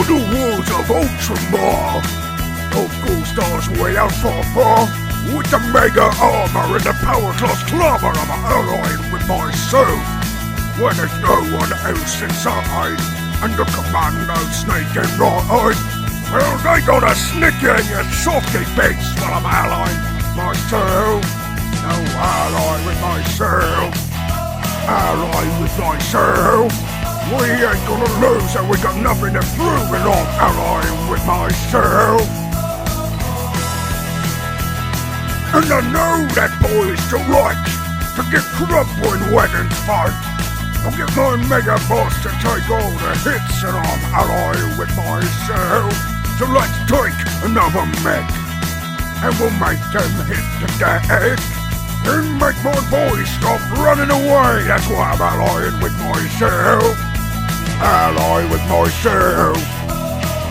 For the walls of Ultramar, of course stars way out far, with the mega armor and the power class clamor I'm allied with myself. When there's no one else inside, and the commando sneaking right, well, they gonna sneak in your softy bits while I'm allied myself. No ally with myself. Ally with myself. We ain't gonna lose and we got nothing to prove and I'm allying with myself. And I know that boys don't like to get crump when wagons fight. I'll get my mega boss to take all the hits and I'm allying with myself. So let's take another mech and we'll make them hit the deck and make my boys stop running away. That's why I'm allying with myself. Ally with myself.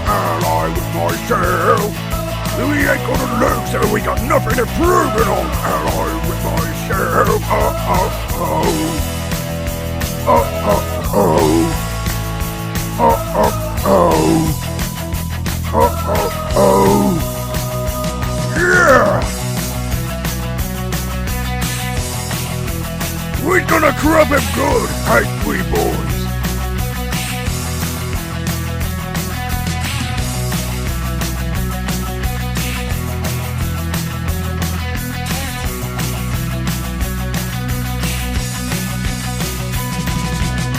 Ally with myself. We ain't gonna lose and we got nothing to prove and I'm allying with myself. Yeah! We're gonna grab him good, ain't we, boys?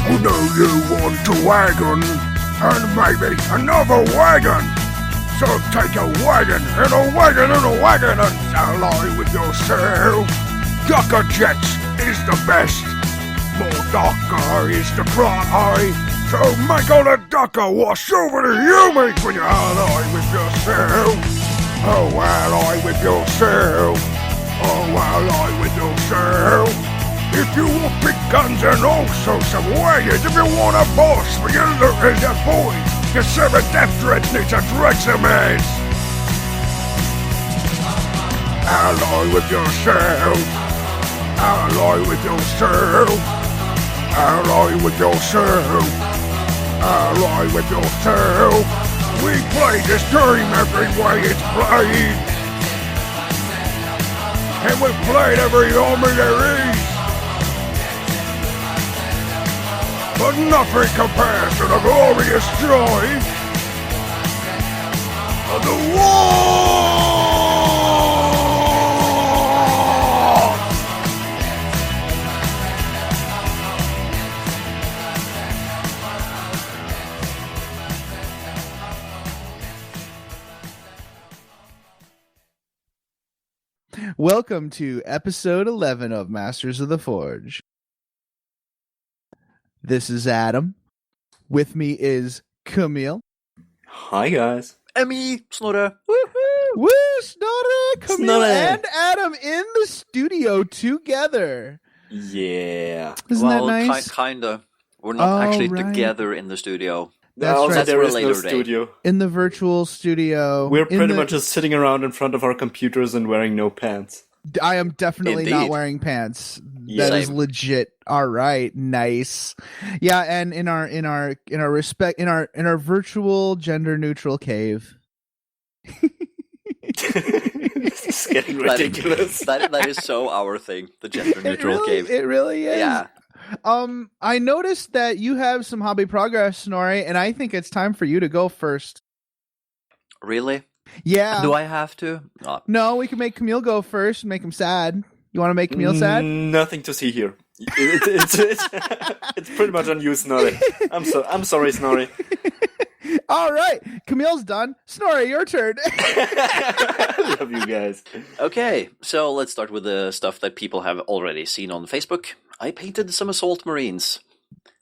I know you want a wagon, and maybe another wagon. So take a wagon and a wagon and a wagon and ally with yourself. Ducker Jets is the best. More Ducker is the cry. So make all the Ducker wash over the humans when you ally with yourself. Oh, ally with yourself. Oh, ally with yourself. If you want big guns and also some wagons, if you want a boss for your little boys, your 7 death threats needs a Drexamas. Ally with yourself. Ally with yourself. Ally with yourself. Ally with yourself. We play this game every way it's played. And we played every army there is. But nothing compares to the glorious joy of the war! Welcome to episode 11 of Masters of the Forge. This is Adam. With me is Camille. Hi, guys. Emmy, Snorre. Woohoo! Woo! Snorre, Camille, Snorre. and Adam in the studio together. Yeah. Isn't that nice? Kinda. We're not actually right. together in the studio. That's Also, right. there For a is no later day. studio. In the virtual studio. We're pretty much just sitting around in front of our computers and wearing no pants. I am definitely not Indeed. wearing pants. Yeah. That is Same. legit. All right, nice. Yeah, and in our virtual gender neutral cave. This is getting ridiculous. That is so our thing, the gender neutral cave. It really is. Yeah. I noticed that you have some hobby progress, Snorri, and I think it's time for you to go first. Really? Yeah. Do I have to? Oh, No, we can make Camille go first and make him sad. You want to make Camille sad? Nothing to see here. It's pretty much on you, Snorri. I'm sorry, Snorri. All right, Camille's done. Snorri, your turn. Love you guys. Okay, so let's start with the stuff that people have already seen on Facebook. I painted some assault marines.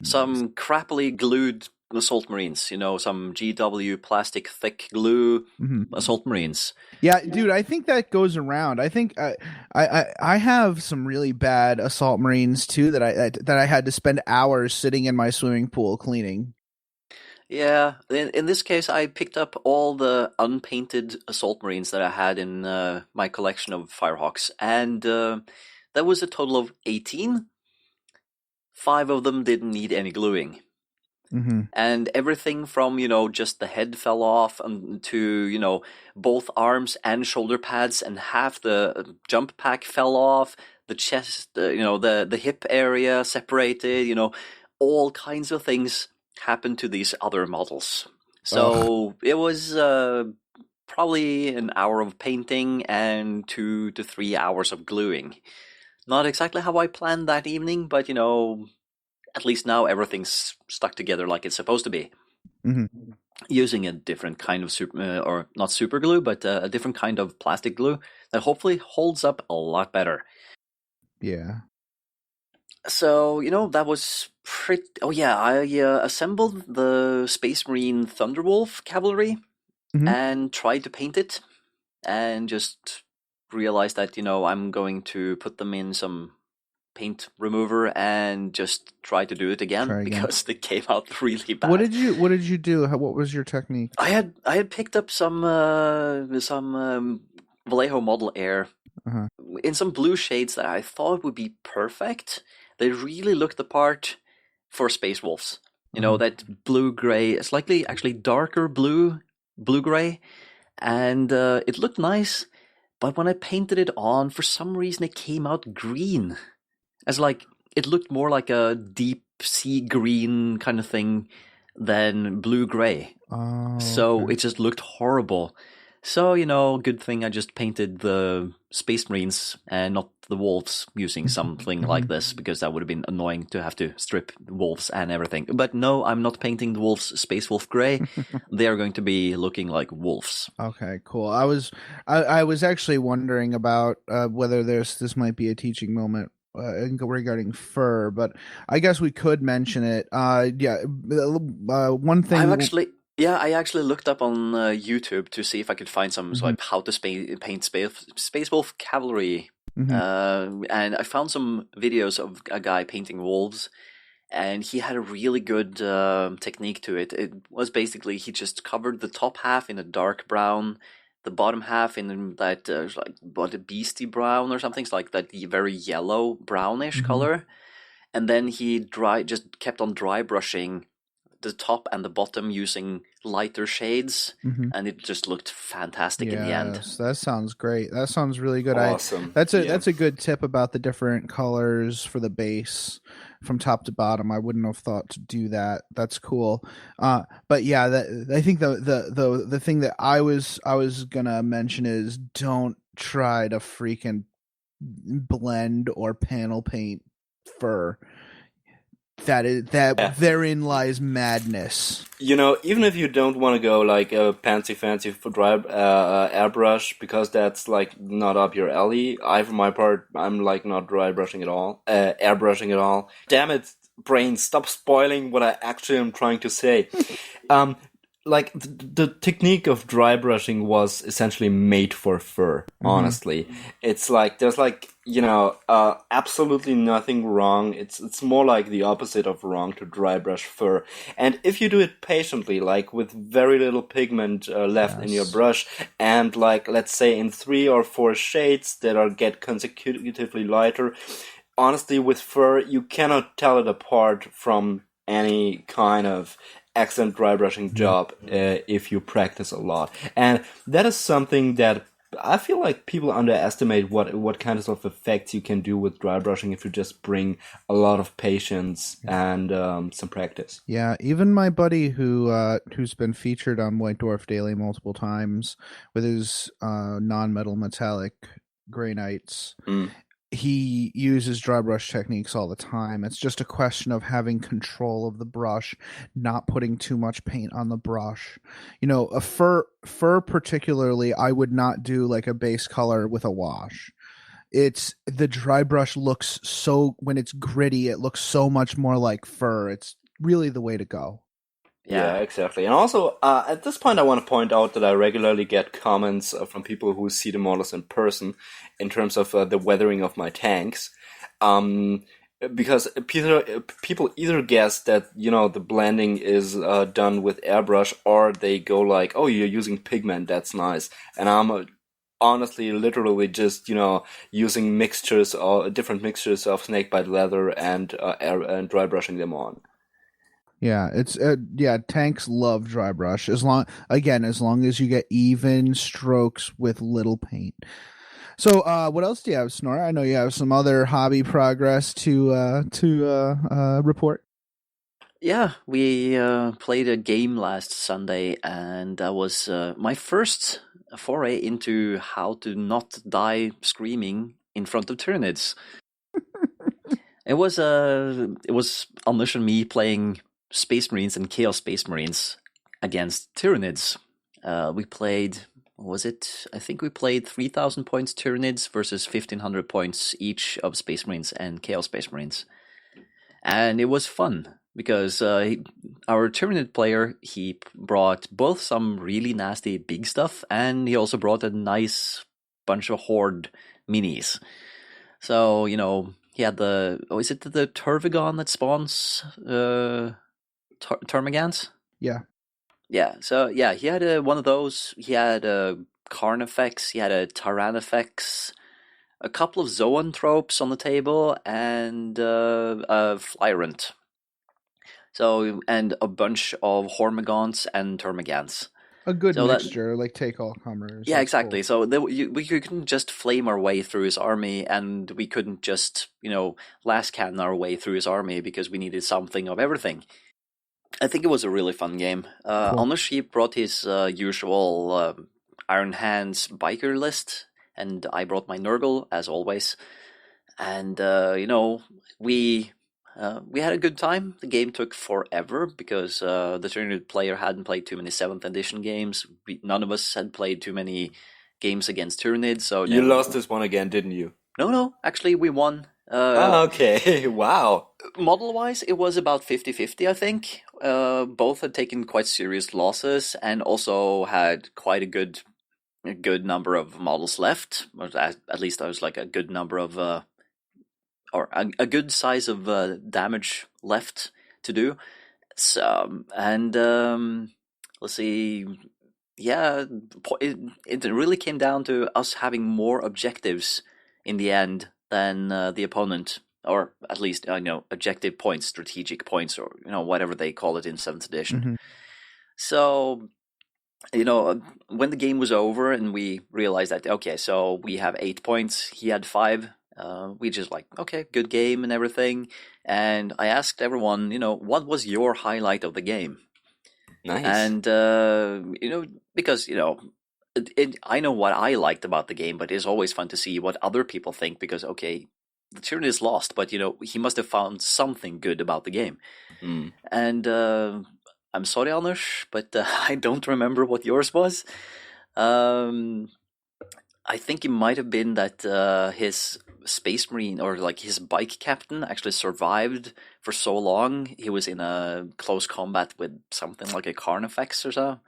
Some crappily glued assault marines. You know, some GW plastic thick glue assault marines. Yeah, dude, I think that goes around. I think I have some really bad assault marines too that I had to spend hours sitting in my swimming pool cleaning. Yeah, in this case, I picked up all the unpainted assault marines that I had in my collection of Firehawks, and that was a total of 18. 5 of them didn't need any gluing. Mm-hmm. And everything from, just the head fell off to, both arms and shoulder pads, and half the jump pack fell off, the chest, the hip area separated, all kinds of things happened to these other models. So it was probably an hour of painting and 2 to 3 hours of gluing. Not exactly how I planned that evening, but at least now everything's stuck together like it's supposed to be. Mm-hmm. Using a different kind of or not super glue, but a different kind of plastic glue that hopefully holds up a lot better. Yeah. So, that was pretty... Oh yeah, I assembled the Space Marine Thunderwolf cavalry and tried to paint it, and just realized that, I'm going to put them in some paint remover and just try to do it again, because they came out really bad. What did you do? What was your technique? I had picked up some Vallejo Model Air in some blue shades that I thought would be perfect. They really looked the part for Space Wolves. That blue-gray, slightly actually darker blue-gray, and it looked nice, but when I painted it on, for some reason it came out green. It looked more like a deep sea green kind of thing than blue-gray. So it just looked horrible. So, good thing I just painted the Space Marines and not the Wolves using something like this, because that would have been annoying to have to strip Wolves and everything. But no, I'm not painting the Wolves Space Wolf Grey. They are going to be looking like wolves. Okay, cool. I was actually wondering about whether this might be a teaching moment regarding fur, but I guess we could mention it. One thing... I actually looked up on YouTube to see if I could find some how to paint Space Wolf cavalry, and I found some videos of a guy painting wolves, and he had a really good technique to it. It was basically he just covered the top half in a dark brown, the bottom half in that a beastie brown or something, it's like that very yellow brownish color, and then he just kept on dry brushing the top and the bottom using lighter shades, and it just looked fantastic in the end. That sounds great. That sounds really good. Awesome. That's a good tip about the different colors for the base from top to bottom. I wouldn't have thought to do that. That's cool. But yeah, I think the thing that I was gonna mention is don't try to freaking blend or panel paint fur. Therein lies madness. Even if you don't want to go like a fancy for dry airbrush, because that's like not up your alley. For my part, I'm like not airbrushing at all. Damn it, brain, stop spoiling what I actually am trying to say. Like the technique of dry brushing was essentially made for fur. Honestly, it's like there's absolutely nothing wrong. It's more like the opposite of wrong to dry brush fur. And if you do it patiently, like with very little pigment left in your brush, and like let's say in 3 or 4 shades that get consecutively lighter, honestly, with fur you cannot tell it apart from any kind of excellent dry brushing job if you practice a lot. And that is something that I feel like people underestimate what kinds of effects you can do with dry brushing if you just bring a lot of patience and some practice. Yeah, even my buddy who's been featured on White Dwarf Daily multiple times with his non-metal metallic gray knights, he uses dry brush techniques all the time. It's just a question of having control of the brush, not putting too much paint on the brush. A fur particularly, I would not do like a base color with a wash. It's the dry brush looks when it's gritty, it looks so much more like fur. It's really the way to go. Yeah, exactly. And also, at this point, I want to point out that I regularly get comments from people who see the models in person in terms of the weathering of my tanks. Because people either guess that, the blending is done with airbrush, or they go like, oh, you're using pigment, that's nice. And I'm honestly literally just, using different mixtures of snakebite leather and dry brushing them on. Yeah, it's tanks love dry brush as long as you get even strokes with little paint. So, what else do you have, Snora? I know you have some other hobby progress to report. Yeah, we played a game last Sunday, and that was my first foray into how to not die screaming in front of Tyranids. It was Anders and me playing Space Marines and Chaos Space Marines against Tyranids. We played, I think we played 3,000 points Tyranids versus 1,500 points each of Space Marines and Chaos Space Marines. And it was fun, because our Tyranid player, he brought both some really nasty big stuff, and he also brought a nice bunch of Horde minis. So, he had is it the Turvigon that spawns Termagants? Yeah. Yeah, so yeah, he had one of those. He had a Carnifex, he had a Tyrannifex, a couple of Zoanthropes on the table, and a Flyrant. So, and a bunch of Hormagaunts and Termagants. A good mixture, like take all comers. Yeah, exactly. Cool. So we couldn't just flame our way through his army, and we couldn't just, last cannon our way through his army, because we needed something of everything. I think it was a really fun game. Cool. Anders brought his usual Iron Hands biker list, and I brought my Nurgle, as always. And, we had a good time. The game took forever because the Tyranid player hadn't played too many 7th edition games. None of us had played too many games against Tyranid. So you lost this one again, didn't you? No. Actually, we won. Okay. Wow. Model-wise, it was about 50-50, I think. Both had taken quite serious losses and also had quite a good number of models left. Or at least I was like a good number of... or a good size of damage left to do. So, and let's see, yeah, it really came down to us having more objectives in the end than the opponent, or at least objective points, strategic points, or whatever they call it in 7th edition. Mm-hmm. So, when the game was over and we realized that, okay, so we have 8 points, he had 5. We just okay, good game and everything. And I asked everyone, what was your highlight of the game? Nice. And, because, I know what I liked about the game, but it's always fun to see what other people think, because, okay, the Tyranid is lost, but, he must have found something good about the game. Mm. And I'm sorry, Anders, but I don't remember what yours was. I think it might have been that his Space Marine, or his bike captain, actually survived for so long. He was in a close combat with something like a Carnifex or so.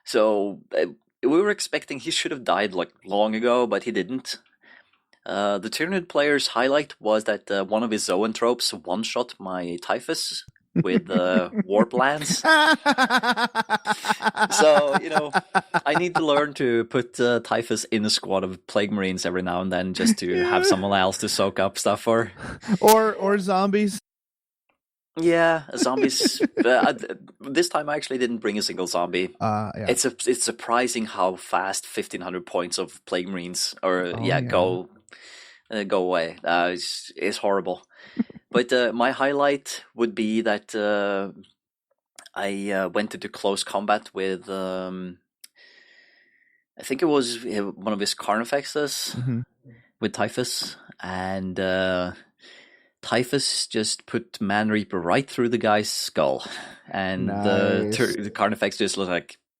So we were expecting he should have died long ago, but he didn't. The Tyranid player's highlight was that one of his Zoanthropes one-shot my Typhus with warp lance. So, I need to learn to put Typhus in a squad of Plague Marines every now and then, just to have someone else to soak up stuff for. Or zombies. Yeah, zombies. This time I actually didn't bring a single zombie. Yeah. It's surprising how fast 1,500 points of Plague Marines go away. It's horrible. But my highlight would be that I went into close combat with, I think it was one of his Carnifexes, mm-hmm. with Typhus, and Typhus just put Man Reaper right through the guy's skull, and nice. the Carnifex just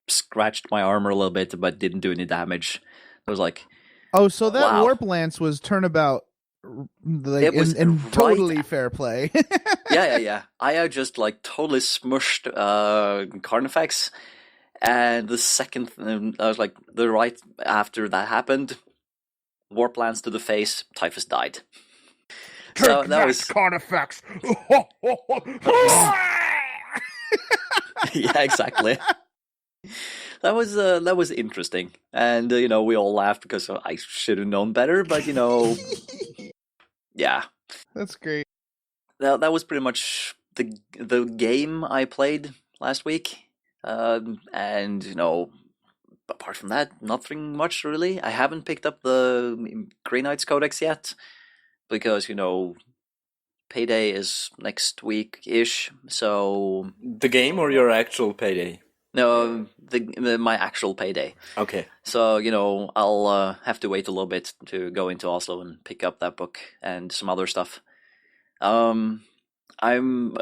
scratched my armor a little bit, but didn't do any damage. I was like, oh, so that wow. Warp Lance was turnabout. It was in totally fair play. Yeah. I just totally smushed Carnifex, and the second I was right after that happened, Warp Lance to the face, Typhus died. So that was Carnifex. Yeah, exactly. That was interesting, and we all laughed because I should have known better, but yeah, that's great. That was pretty much the game I played last week, and apart from that, nothing much really. I haven't picked up the Grey Knights Codex yet because payday is next week-ish. So the game or your actual payday? No, my actual payday. Okay. So I'll have to wait a little bit to go into Oslo and pick up that book and some other stuff. I'm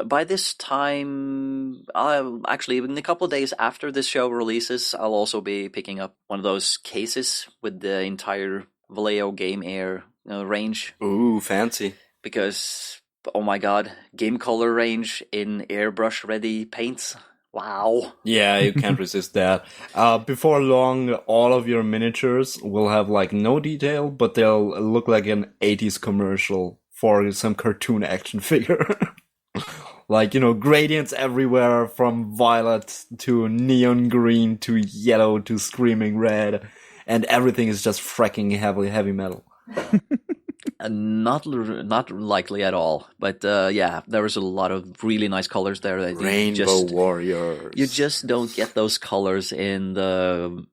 by this time. I'll actually, in a couple of days after this show releases, I'll also be picking up one of those cases with the entire Vallejo Game Air range. Ooh, fancy! Because oh my god, game color range in airbrush ready paints. Wow. Yeah, you can't resist that. Before long, all of your miniatures will have no detail, but they'll look like an 80s commercial for some cartoon action figure. Gradients everywhere from violet to neon green to yellow to screaming red, and everything is just fracking heavy metal. Not likely at all, but there was a lot of really nice colors there. That Rainbow Warriors. You just don't get those colors in the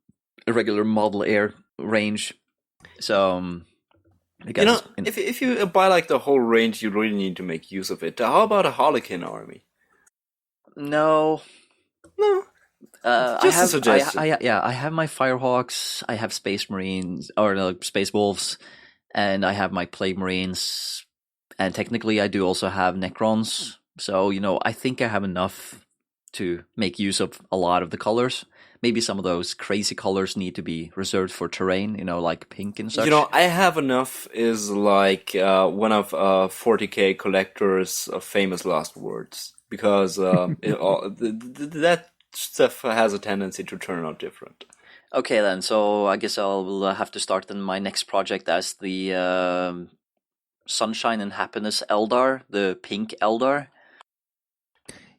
regular model air range. So, if you buy the whole range, you really need to make use of it. How about a Harlequin army? No. Just a suggestion. I have my Firehawks. I have Space Marines or Space Wolves. And I have my Plague Marines, and technically I do also have Necrons. So, I think I have enough to make use of a lot of the colors. Maybe some of those crazy colors need to be reserved for terrain, like pink and such. I have enough is one of 40k collector's famous last words. Because that stuff has a tendency to turn out different. Okay then, so I guess I'll have to start then my next project as the Sunshine and Happiness Eldar, the pink Eldar.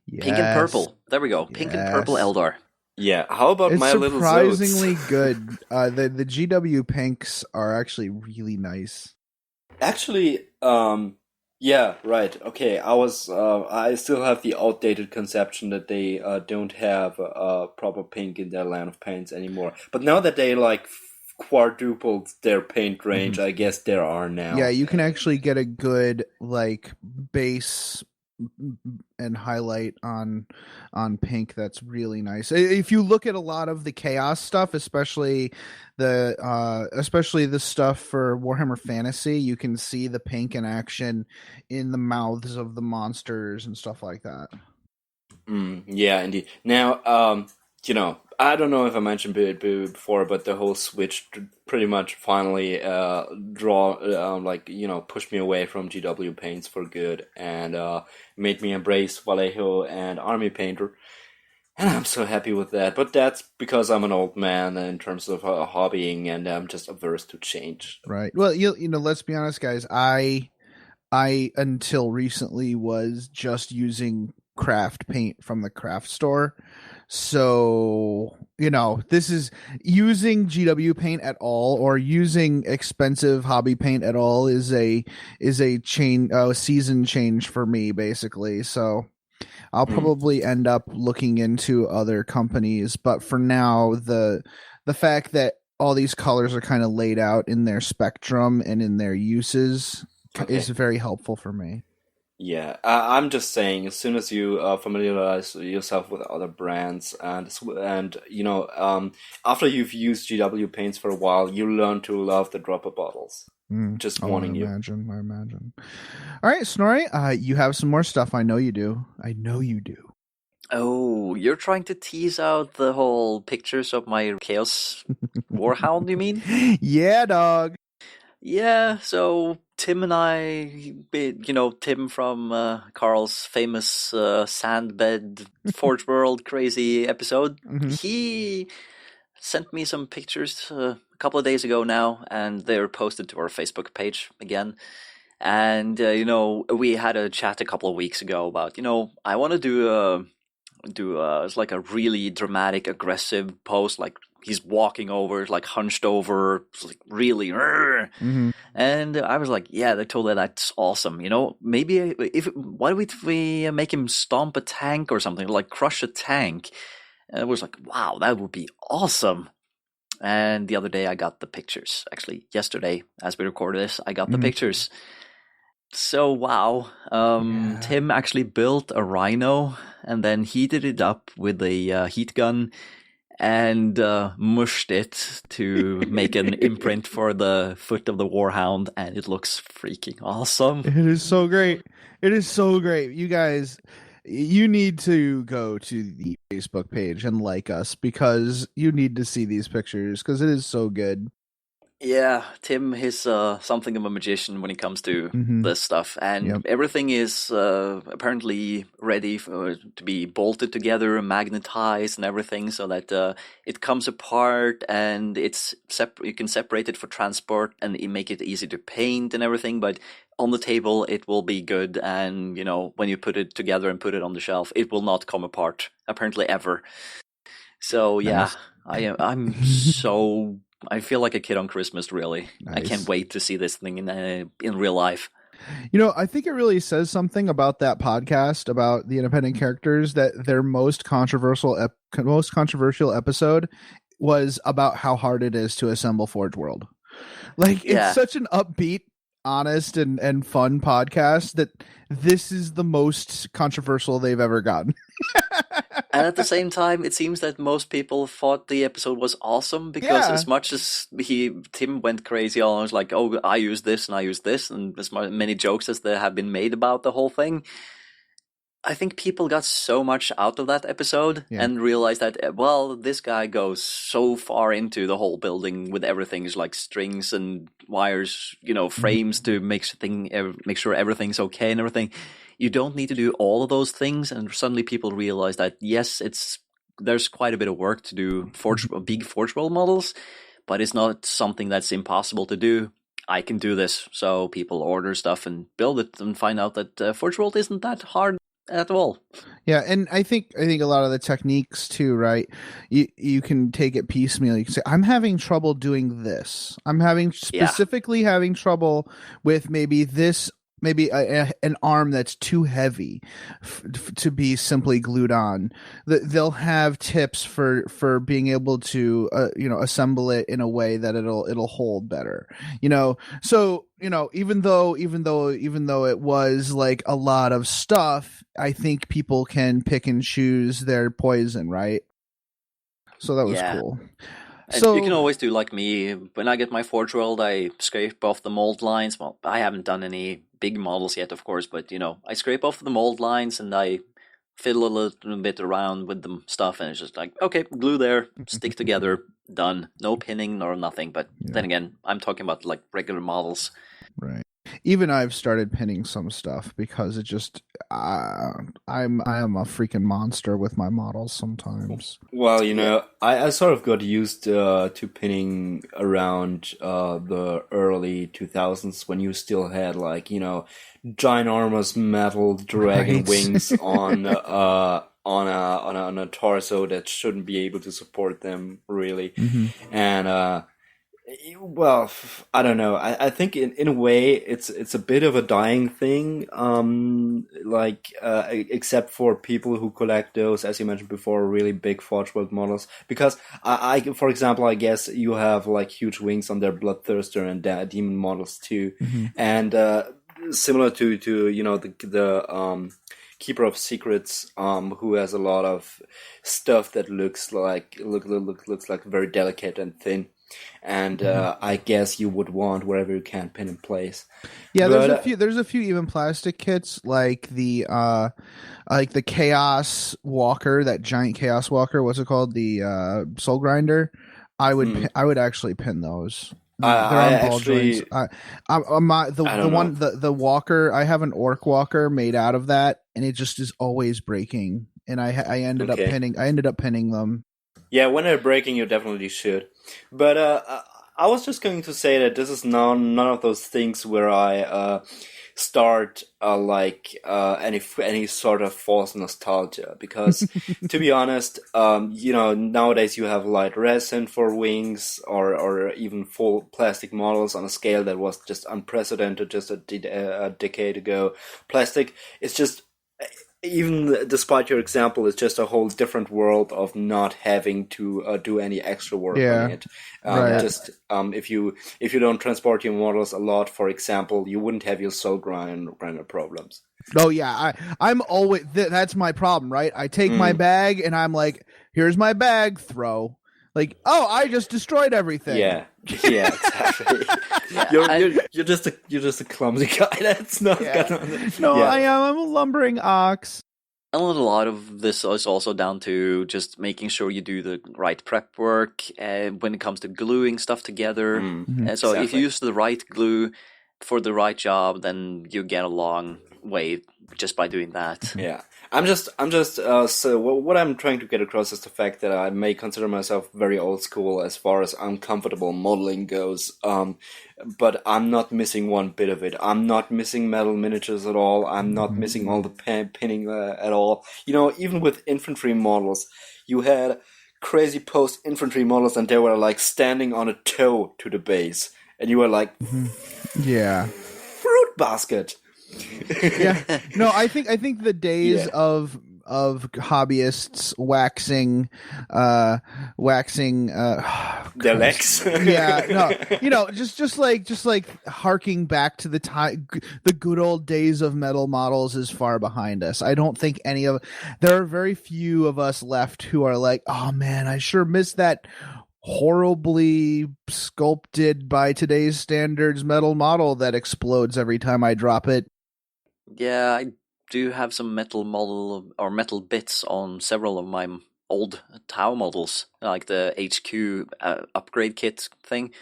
Yes. Pink and purple. There we go. Pink and purple Eldar. Yeah, how about my little Zodes? It's surprisingly good. The GW pinks are actually really nice. Actually, yeah, right. Okay, I still have the outdated conception that they don't have proper pink in their line of paints anymore. But now that they quadrupled their paint range, I guess there are now. Yeah, you can actually get a good base and highlight on pink that's really nice. If you look at a lot of the chaos stuff, especially the stuff for Warhammer Fantasy, you can see the pink in action in the mouths of the monsters and stuff like that. Yeah, indeed. Now, I don't know if I mentioned it before, but the whole switch pretty much finally pushed me away from GW paints for good and made me embrace Vallejo and Army Painter. And I'm so happy with that. But that's because I'm an old man in terms of hobbying, and I'm just averse to change. Right. Well, let's be honest, guys. I until recently was just using craft paint from the craft store. So, this is using GW paint at all or using expensive hobby paint at all is a season change for me, basically. So I'll probably end up looking into other companies. But for now, the fact that all these colors are kind of laid out in their spectrum and in their uses is very helpful for me. Yeah, I'm just saying, as soon as you familiarize yourself with other brands and after you've used GW paints for a while, you learn to love the dropper bottles. Just warning you. I imagine. All right, Snorri, you have some more stuff. I know you do. Oh, you're trying to tease out the whole pictures of my Chaos Warhound, you mean? Yeah, dog. Yeah, so Tim and I, Tim from Carl's famous Sandbed Forge World crazy episode, he sent me some pictures a couple of days ago now, and they were posted to our Facebook page again. And, we had a chat a couple of weeks ago about, I want to do it's like a really dramatic, aggressive post, he's walking over, like hunched over, like really. And I was like, yeah, that's awesome. Maybe why don't we make him stomp a tank or something, like crush a tank? And I was like, wow, that would be awesome. And the other day I got the pictures. Actually, yesterday, as we recorded this, I got the pictures. So, wow. Tim actually built a rhino and then heated it up with a heat gun and mushed it to make an imprint for the foot of the Warhound, and it looks freaking awesome. It is so great. It is so great. You guys, you need to go to the Facebook page and like us, because you need to see these pictures, because it is so good. Yeah, Tim is something of a magician when it comes to this stuff, and everything is apparently ready to be bolted together and magnetized and everything, so that it comes apart and you can separate it for transport and make it easy to paint and everything. But on the table, it will be good, and when you put it together and put it on the shelf, it will not come apart apparently ever. So yeah, nice. I'm so. I feel like a kid on Christmas, really. Nice. I can't wait to see this thing in real life. I think it really says something about that podcast, about the independent characters, that their most controversial episode was about how hard it is to assemble Forge World. Like, it's such an upbeat, honest, and fun podcast that this is the most controversial they've ever gotten. And at the same time, it seems that most people thought the episode was awesome, because as much as Tim went crazy on, was like, oh, I use this and I use this, and as many jokes as there have been made about the whole thing, I think people got so much out of that episode and realized that, well, this guy goes so far into the whole building with everything, like strings and wires, frames to make sure everything's okay and everything. You don't need to do all of those things, and suddenly people realize that, yes, there's quite a bit of work to do big Forge World models, but it's not something that's impossible to do. I can do this. So people order stuff and build it and find out that Forge World isn't that hard at all. Yeah, and I think a lot of the techniques too, right? You can take it piecemeal. You can say, I'm having trouble doing this. I'm having trouble with maybe this. Maybe an arm that's too heavy to be simply glued on. They'll have tips for being able to assemble it in a way that it'll hold better. So even though it was like a lot of stuff, I think people can pick and choose their poison, right? So that was cool. So you can always do like me. When I get my Forge World, I scrape off the mold lines. Well, I haven't done any big models yet, of course, but I scrape off the mold lines and I fiddle a little bit around with the stuff, and it's just like, okay, glue there, stick together, done. No pinning nor nothing. But then again, I'm talking about like regular models. Right. Even I've started pinning some stuff, because it just I am a freaking monster with my models sometimes. Well, I sort of got used to pinning around the early 2000s, when you still had like ginormous metal dragon wings on a torso that shouldn't be able to support them really, and. Well, I don't know. I think in a way it's a bit of a dying thing. Except for people who collect those, as you mentioned before, really big Forge World models. Because I for example, I guess you have like huge wings on their Bloodthirster and Demon models too, and similar to the Keeper of Secrets, who has a lot of stuff that looks like very delicate and thin. And I guess you would want wherever you can pin in place. Yeah, there's a few even plastic kits, like the Chaos Walker, that giant Chaos Walker. What's it called? The Soul Grinder. I would actually pin those. The Walker. I have an Orc Walker made out of that, and it just is always breaking. And I ended up pinning them. Yeah, when they're breaking, you definitely should. But I was just going to say that this is none of those things where I start any sort of false nostalgia, because to be honest, nowadays you have light resin for wings, or even full plastic models on a scale that was just unprecedented just a decade ago. Plastic is just, even despite your example, it's just a whole different world of not having to do any extra work on it. Right. Just if you don't transport your models a lot, for example, you wouldn't have your soul grinder problems. Oh yeah, I'm always that's my problem, right? I take my bag and I'm like, here's my bag, throw. Like, oh, I just destroyed everything. Yeah, exactly. You're just a clumsy guy. That's not gonna. No, I am. I'm a lumbering ox. And a lot of this is also down to just making sure you do the right prep work when it comes to gluing stuff together. And so if you use the right glue for the right job, then you get a long way just by doing that. Yeah. So what I'm trying to get across is the fact that I may consider myself very old school as far as uncomfortable modeling goes. But I'm not missing one bit of it. I'm not missing metal miniatures at all. I'm not missing all the pinning at all. Even with infantry models, you had crazy post-infantry models and they were like standing on a toe to the base. And you were like, yeah, fruit basket. Yeah. No, I think the days of hobbyists waxing their legs. just like harking back to the time, the good old days of metal models is far behind us. I don't think there are very few of us left who are like, oh man, I sure miss that horribly sculpted by today's standards metal model that explodes every time I drop it. Yeah, I do have some metal model or metal bits on several of my old Tau models, like the HQ upgrade kit thing.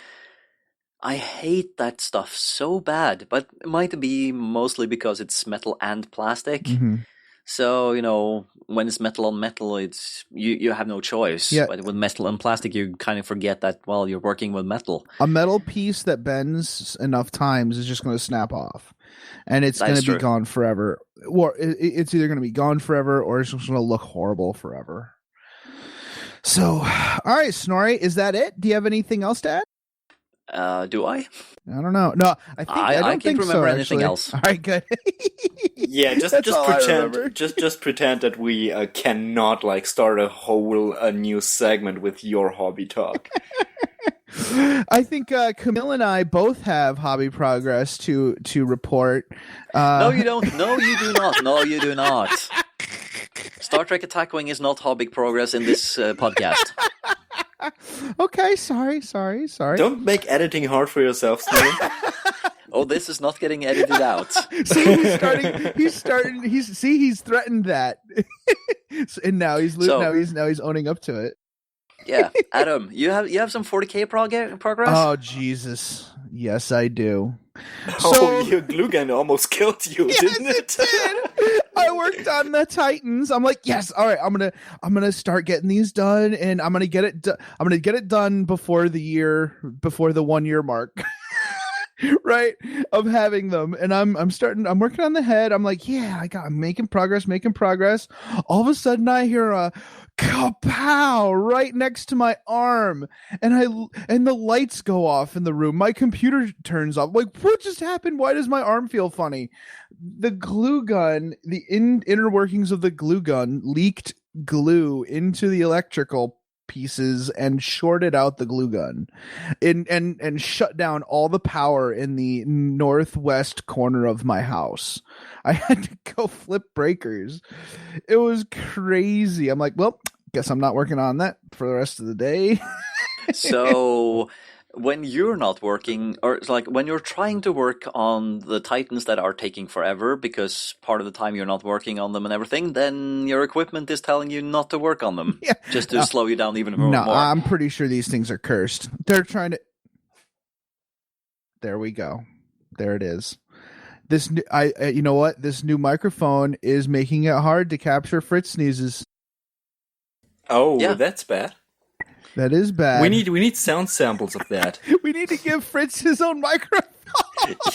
I hate that stuff so bad, but it might be mostly because it's metal and plastic. So, when it's metal on metal, it's you have no choice. Yeah. But with metal and plastic, you kind of forget that, well, you're working with metal. A metal piece that bends enough times is just going to snap off. And it's going to be gone forever. Or it's either going to be gone forever or it's just going to look horrible forever. So, all right, Snorri, is that it? Do you have anything else to add? Do I? I don't know. No, I don't can't remember so, anything else. All right, good. Yeah, just pretend that we cannot start a whole new segment with your hobby talk. I think Camille and I both have hobby progress to report. No, you don't. No, you do not. No, you do not. Star Trek Attack Wing is not hobby progress in this podcast. Okay, sorry. Don't make editing hard for yourself, Snorri. Oh, this is not getting edited out. See, he's threatened that, and now he's owning up to it. Yeah, Adam, you have some 40K progress? Oh Jesus, yes I do. Your glue gun almost killed you, didn't it? Did. I worked on the Titans. I'm like, yes, all right. I'm gonna start getting these done, and I'm gonna get it done before the 1 year mark. Right, of having them, and I'm working on the head. I'm like, yeah, I'm making progress. All of a sudden I hear a kapow right next to my arm, and the lights go off in the room. My computer turns off. Like, what just happened? Why does my arm feel funny? The glue gun, the inner workings of the glue gun leaked glue into the electrical pieces and shorted out the glue gun and shut down all the power in the northwest corner of my house. I had to go flip breakers. It was crazy. I'm like, well, guess I'm not working on that for the rest of the day. So when you're not working, or it's like when you're trying to work on the Titans that are taking forever because part of the time you're not working on them and everything, then your equipment is telling you not to work on them, just to slow you down even more. No, I'm pretty sure these things are cursed. They're trying to. There we go. There it is. This you know what? This new microphone is making it hard to capture Fritz sneezes. Oh, yeah. That's bad. That is bad. We need sound samples of that. We need to give Fritz his own microphone.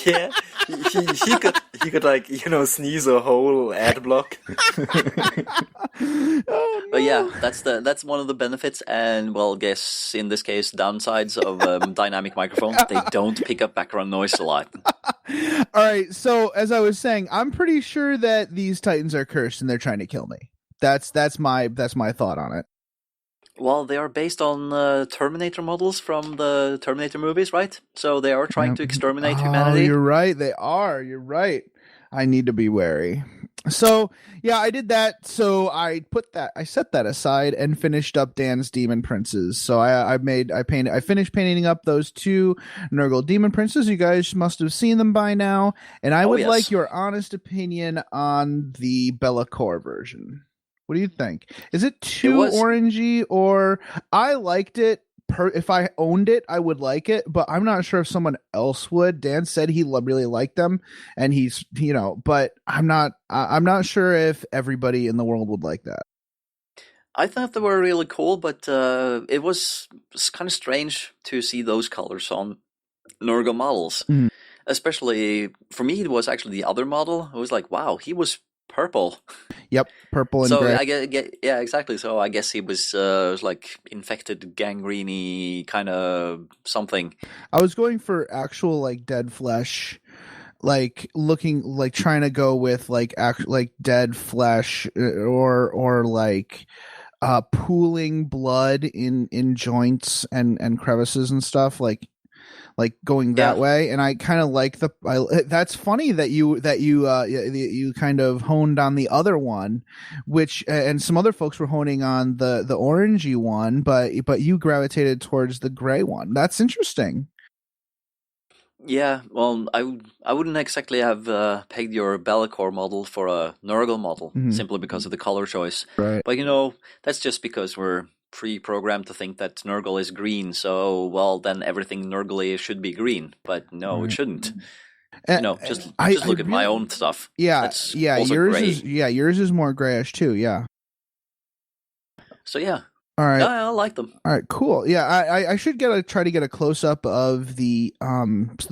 Yeah, he could like, sneeze a whole ad block. Oh, But yeah, no. that's one of the benefits, and well, guess in this case, downsides of dynamic microphones. They don't pick up background noise a lot. All right, so as I was saying, I'm pretty sure that these Titans are cursed and they're trying to kill me. That's my thought on it. Well, they are based on Terminator models from the Terminator movies, right? So they are trying to exterminate humanity. You're right. They are. You're right. I need to be wary. So yeah, I did that. So I set that aside and finished up Dan's Demon Princes. So I finished painting up those 2 Nurgle Demon Princes. You guys must have seen them by now. And I would like your honest opinion on the Bellacore version. What do you think? Is it too orangey, or I liked it? If I owned it, I would like it, but I'm not sure if someone else would. Dan said he really liked them, and he's, but I'm not sure if everybody in the world would like that. I thought they were really cool, but it was kind of strange to see those colors on Nurgle models. Mm. Especially for me, it was actually the other model. It was like, wow, he was purple. Yep, purple and so gray. I get yeah, exactly. So I guess he was like infected, gangrene kind of something. I was going for actual like dead flesh, like looking like trying to go with like dead flesh or like pooling blood in joints and crevices and stuff, like going that way. And I kind of like that's funny that you kind of honed on the other one, which and some other folks were honing on the orangey one, but you gravitated towards the gray one. That's interesting. Yeah, well, I wouldn't exactly have pegged your Bellacore model for a Nurgle model, simply because of the color choice. Right. But that's just because we're pre-programmed to think that Nurgle is green, so well then everything Nurgle should be green. But no, it shouldn't. Just look at my own stuff. Yeah, That's yours gray. yours is more grayish too. Yeah. So yeah. All right. I like them. All right, cool. Yeah, I should try to get a close up of the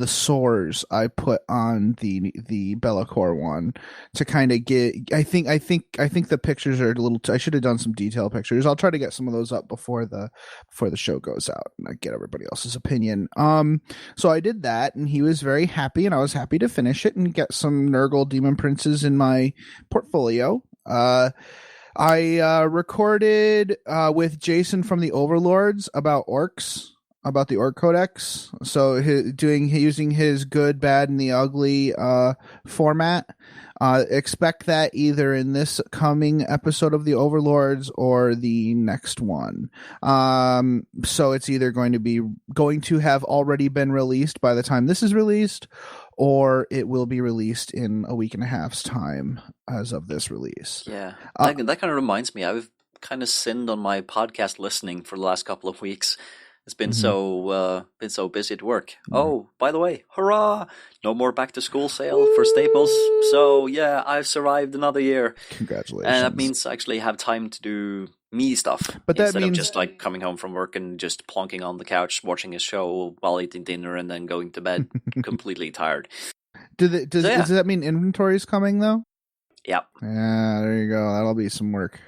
sores I put on the Bellacore one to kind of get. I think the pictures are a little. I should have done some detail pictures. I'll try to get some of those up before the show goes out and I get everybody else's opinion. So I did that, and he was very happy, and I was happy to finish it and get some Nurgle Demon Princes in my portfolio. I recorded with Jason from the Overlords about orcs, about the Orc Codex. So using his good, bad, and the ugly format. Expect that either in this coming episode of the Overlords or the next one. So it's either going to have already been released by the time this is released, or it will be released in a week and a half's time as of this release. Yeah, that kind of reminds me. I've kind of sinned on my podcast listening for the last couple of weeks. It's been so busy at work. Oh, by the way, hurrah! No more back to school sale for Staples. So yeah, I've survived another year. Congratulations! And that means I actually have time to do me stuff, but instead of just like coming home from work and just plonking on the couch watching a show while eating dinner and then going to bed completely tired. Does that mean inventory is coming though? Yep. Yeah, there you go. That'll be some work.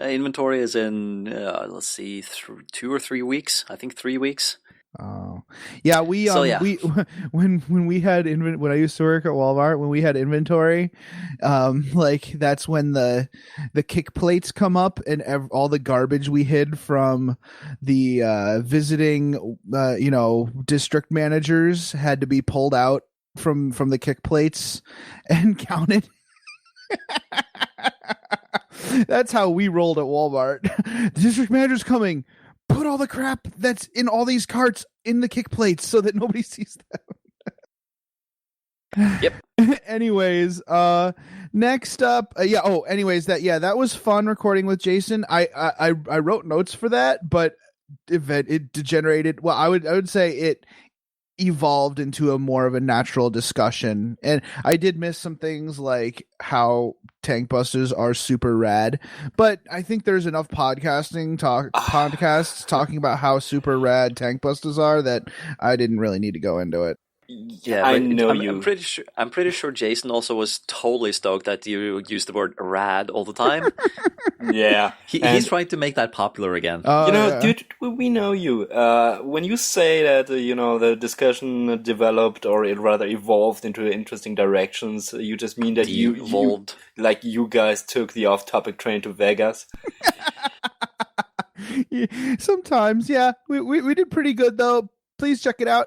Inventory is in, let's see, 2 or 3 weeks. I think 3 weeks. Oh, yeah. We when we had when I used to work at Walmart, when we had inventory, like that's when the kick plates come up and all the garbage we hid from the visiting, district managers had to be pulled out from the kick plates and counted. That's how we rolled at Walmart. The district manager's coming. Put all the crap that's in all these carts in the kick plates so that nobody sees them. Yep. Anyways, next up, that was fun recording with Jason. I wrote notes for that, but it degenerated. Well, I would say it evolved into a more of a natural discussion, and I did miss some things like how tank busters are super rad, but I think there's enough podcasts talking about how super rad tank busters are that I didn't really need to go into it. Yeah, I but know I'm you. I'm pretty sure Jason also was totally stoked that you use the word rad all the time. Yeah. He's trying to make that popular again. Dude, we know you. When you say that, the discussion developed, or it rather evolved into interesting directions, you just mean that Evolved. you guys took the off-topic train to Vegas. Sometimes, yeah. We did pretty good though. Please check it out.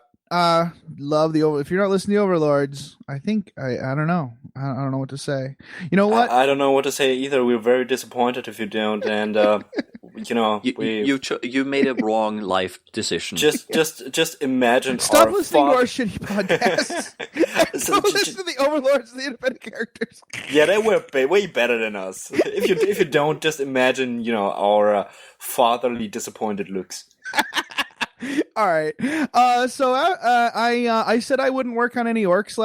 Love if you're not listening to Overlords, I think I don't know. I don't know what to say. You know what? I don't know what to say either. We're very disappointed if you don't, and you made a wrong life decision. Just imagine. Stop listening to our shitty podcasts. Don't listen to the Overlords, the independent characters. Yeah, they were way better than us. If you don't, just imagine, our fatherly disappointed looks. All right. So I said I wouldn't work on any orcs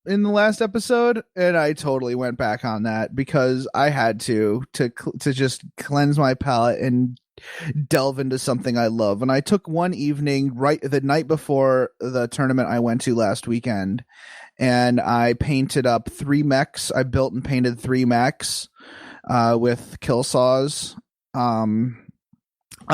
in the last episode, and I totally went back on that because I had to just cleanse my palate and delve into something I love. And I took one evening right the night before the tournament I went to last weekend, and I painted up 3 mechs. I built and painted 3 mechs with kill saws.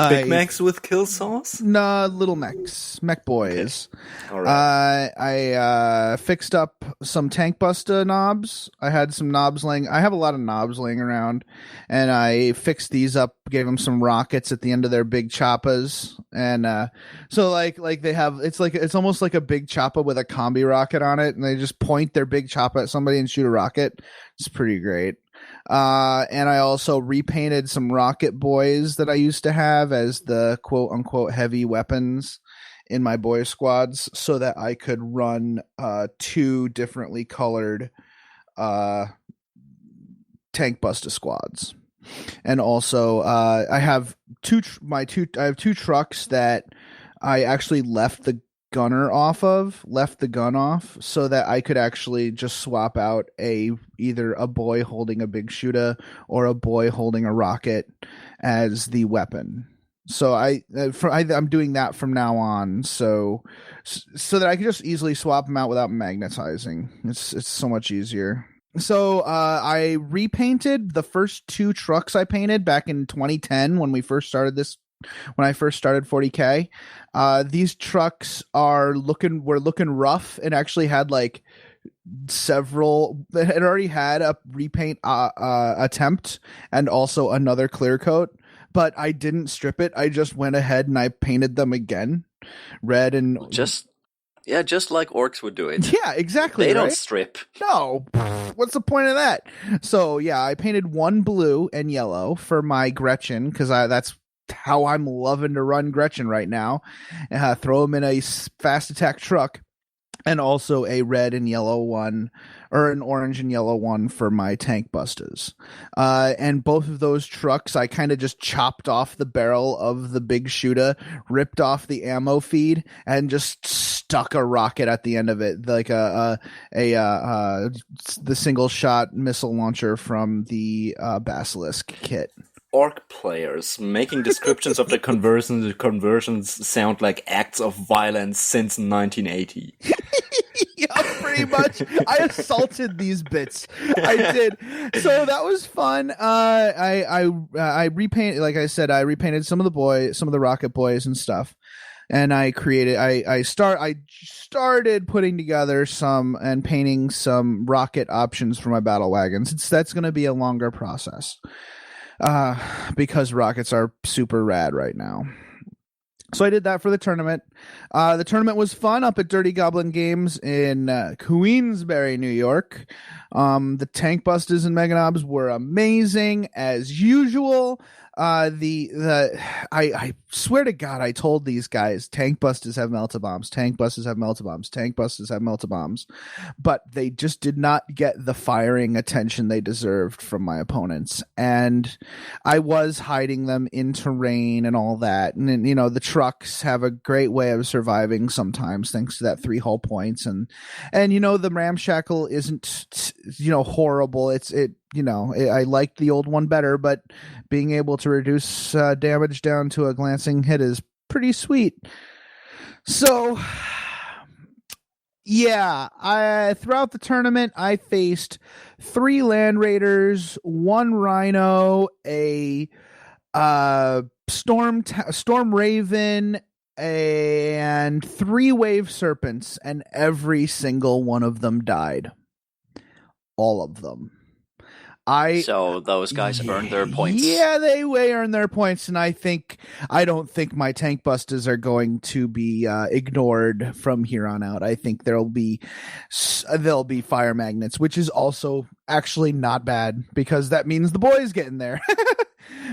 Big mechs with kill saws? Nah, little mechs. Mech boys. Okay. All right. I fixed up some tank buster knobs. I had some knobs I have a lot of knobs laying around, and I fixed these up, gave them some rockets at the end of their big choppas. And so like they have, it's almost like a big choppa with a combi rocket on it, and they just point their big choppa at somebody and shoot a rocket. It's pretty great. And I also repainted some rocket boys that I used to have as the quote unquote heavy weapons in my boy squads so that I could run 2 differently colored tank buster squads. And also I have 2 trucks that I actually left the gun off so that I could actually just swap out either a boy holding a big shooter or a boy holding a rocket as the weapon. So I'm doing that from now on, so that I can just easily swap them out without magnetizing. It's so much easier. So I repainted the first 2 trucks I painted back in 2010 when I first started 40K. These trucks were looking rough and actually had like several. It had already had a repaint attempt and also another clear coat, but I didn't strip it. I just went ahead and I painted them again, red and just like orcs would do it. Yeah, exactly. They don't strip. No. What's the point of that? So yeah, I painted 1 blue and yellow for my Gretchen because that's how I'm loving to run Gretchen right now. Throw them in a fast attack truck, and also a red and yellow one, or an orange and yellow one for my tank busters. And both of those trucks, I kind of just chopped off the barrel of the big shooter, ripped off the ammo feed, and just stuck a rocket at the end of it, like the single shot missile launcher from the Basilisk kit. Orc players making descriptions of the conversions sound like acts of violence since 1980. Yeah, pretty much. I assaulted these bits. I did. So that was fun. I repainted, like I said, I repainted some of the rocket boys and stuff. And I started putting together some and painting some rocket options for my battle wagons. That's going to be a longer process. Because rockets are super rad right now. So I did that for the tournament. The tournament was fun up at Dirty Goblin Games in Queensbury, New York. The tank busters and meganobs were amazing as usual. I swear to God, I told these guys tank busters have melta bombs, tank busters have melta bombs, tank busters have melta bombs, but they just did not get the firing attention they deserved from my opponents. And I was hiding them in terrain and all that. And then, the trucks have a great way of surviving sometimes thanks to that 3 hull points. And the ramshackle isn't, horrible. I liked the old one better, but being able to reduce damage down to a glancing hit is pretty sweet. So Yeah, throughout the tournament, I faced 3 Land Raiders, 1 Rhino, a Storm Raven, and 3 Wave Serpents, and every single one of them died. All of them. So those guys have earned their points. Yeah, they earned their points, and I don't think my tank busters are going to be ignored from here on out. I think there'll be fire magnets, which is also actually not bad because that means the boys get in there.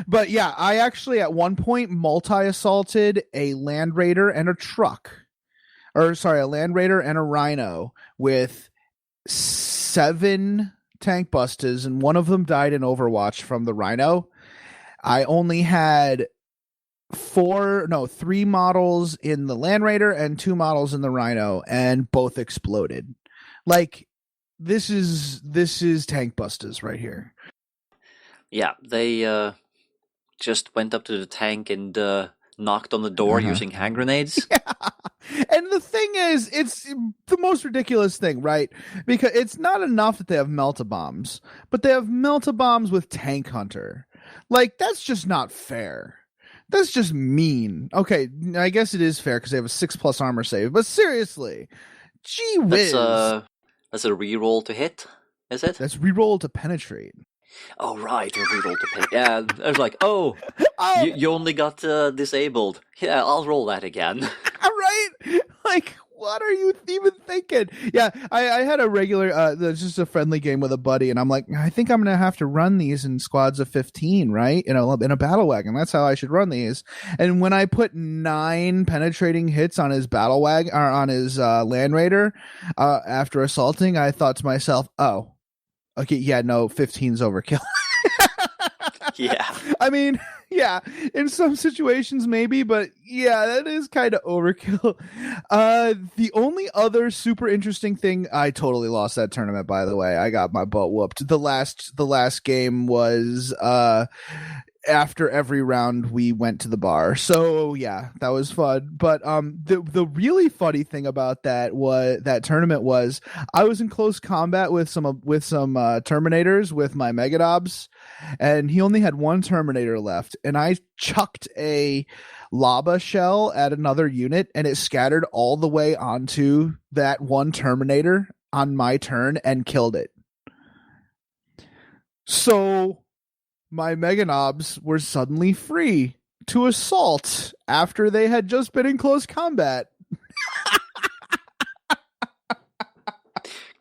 But yeah, I actually at one point multi-assaulted a Land Raider and a truck. A Land Raider and a Rhino with 7 tank busters, and one of them died in Overwatch from the Rhino. I only had 3 models in the Land Raider and 2 models in the Rhino, and both exploded. Like, this is tank busters right here. Yeah, they just went up to the tank and knocked on the door using hand grenades. Yeah. And the thing is, it's the most ridiculous thing, right? Because it's not enough that they have melta-bombs, but they have melta-bombs with Tank Hunter. Like, that's just not fair. That's just mean. Okay, I guess it is fair because they have a 6+ armor save, but seriously, gee whiz. That's a reroll to hit, is it? That's reroll to penetrate. Oh, right, a reroll to penetrate. Yeah, I was like, you only got disabled. Yeah, I'll roll that again. Right? Like, what are you even thinking? Yeah, I had a regular, just a friendly game with a buddy, and I'm like, I think I'm going to have to run these in squads of 15, right? In a battle wagon. That's how I should run these. And when I put 9 penetrating hits on his battle wagon, or on his Land Raider, after assaulting, I thought to myself, oh, okay, yeah, no, 15's overkill. Yeah. I mean, yeah, in some situations maybe, but yeah, that is kind of overkill. The only other super interesting thing, I totally lost that tournament, by the way. I got my butt whooped. The last game was after every round we went to the bar. So yeah, that was fun. But the really funny thing about that tournament was I was in close combat with some Terminators with my Megadobs, and he only had 1 Terminator left, and I chucked a lava shell at another unit, and it scattered all the way onto that 1 Terminator on my turn and killed it. So my Meganobs were suddenly free to assault after they had just been in close combat.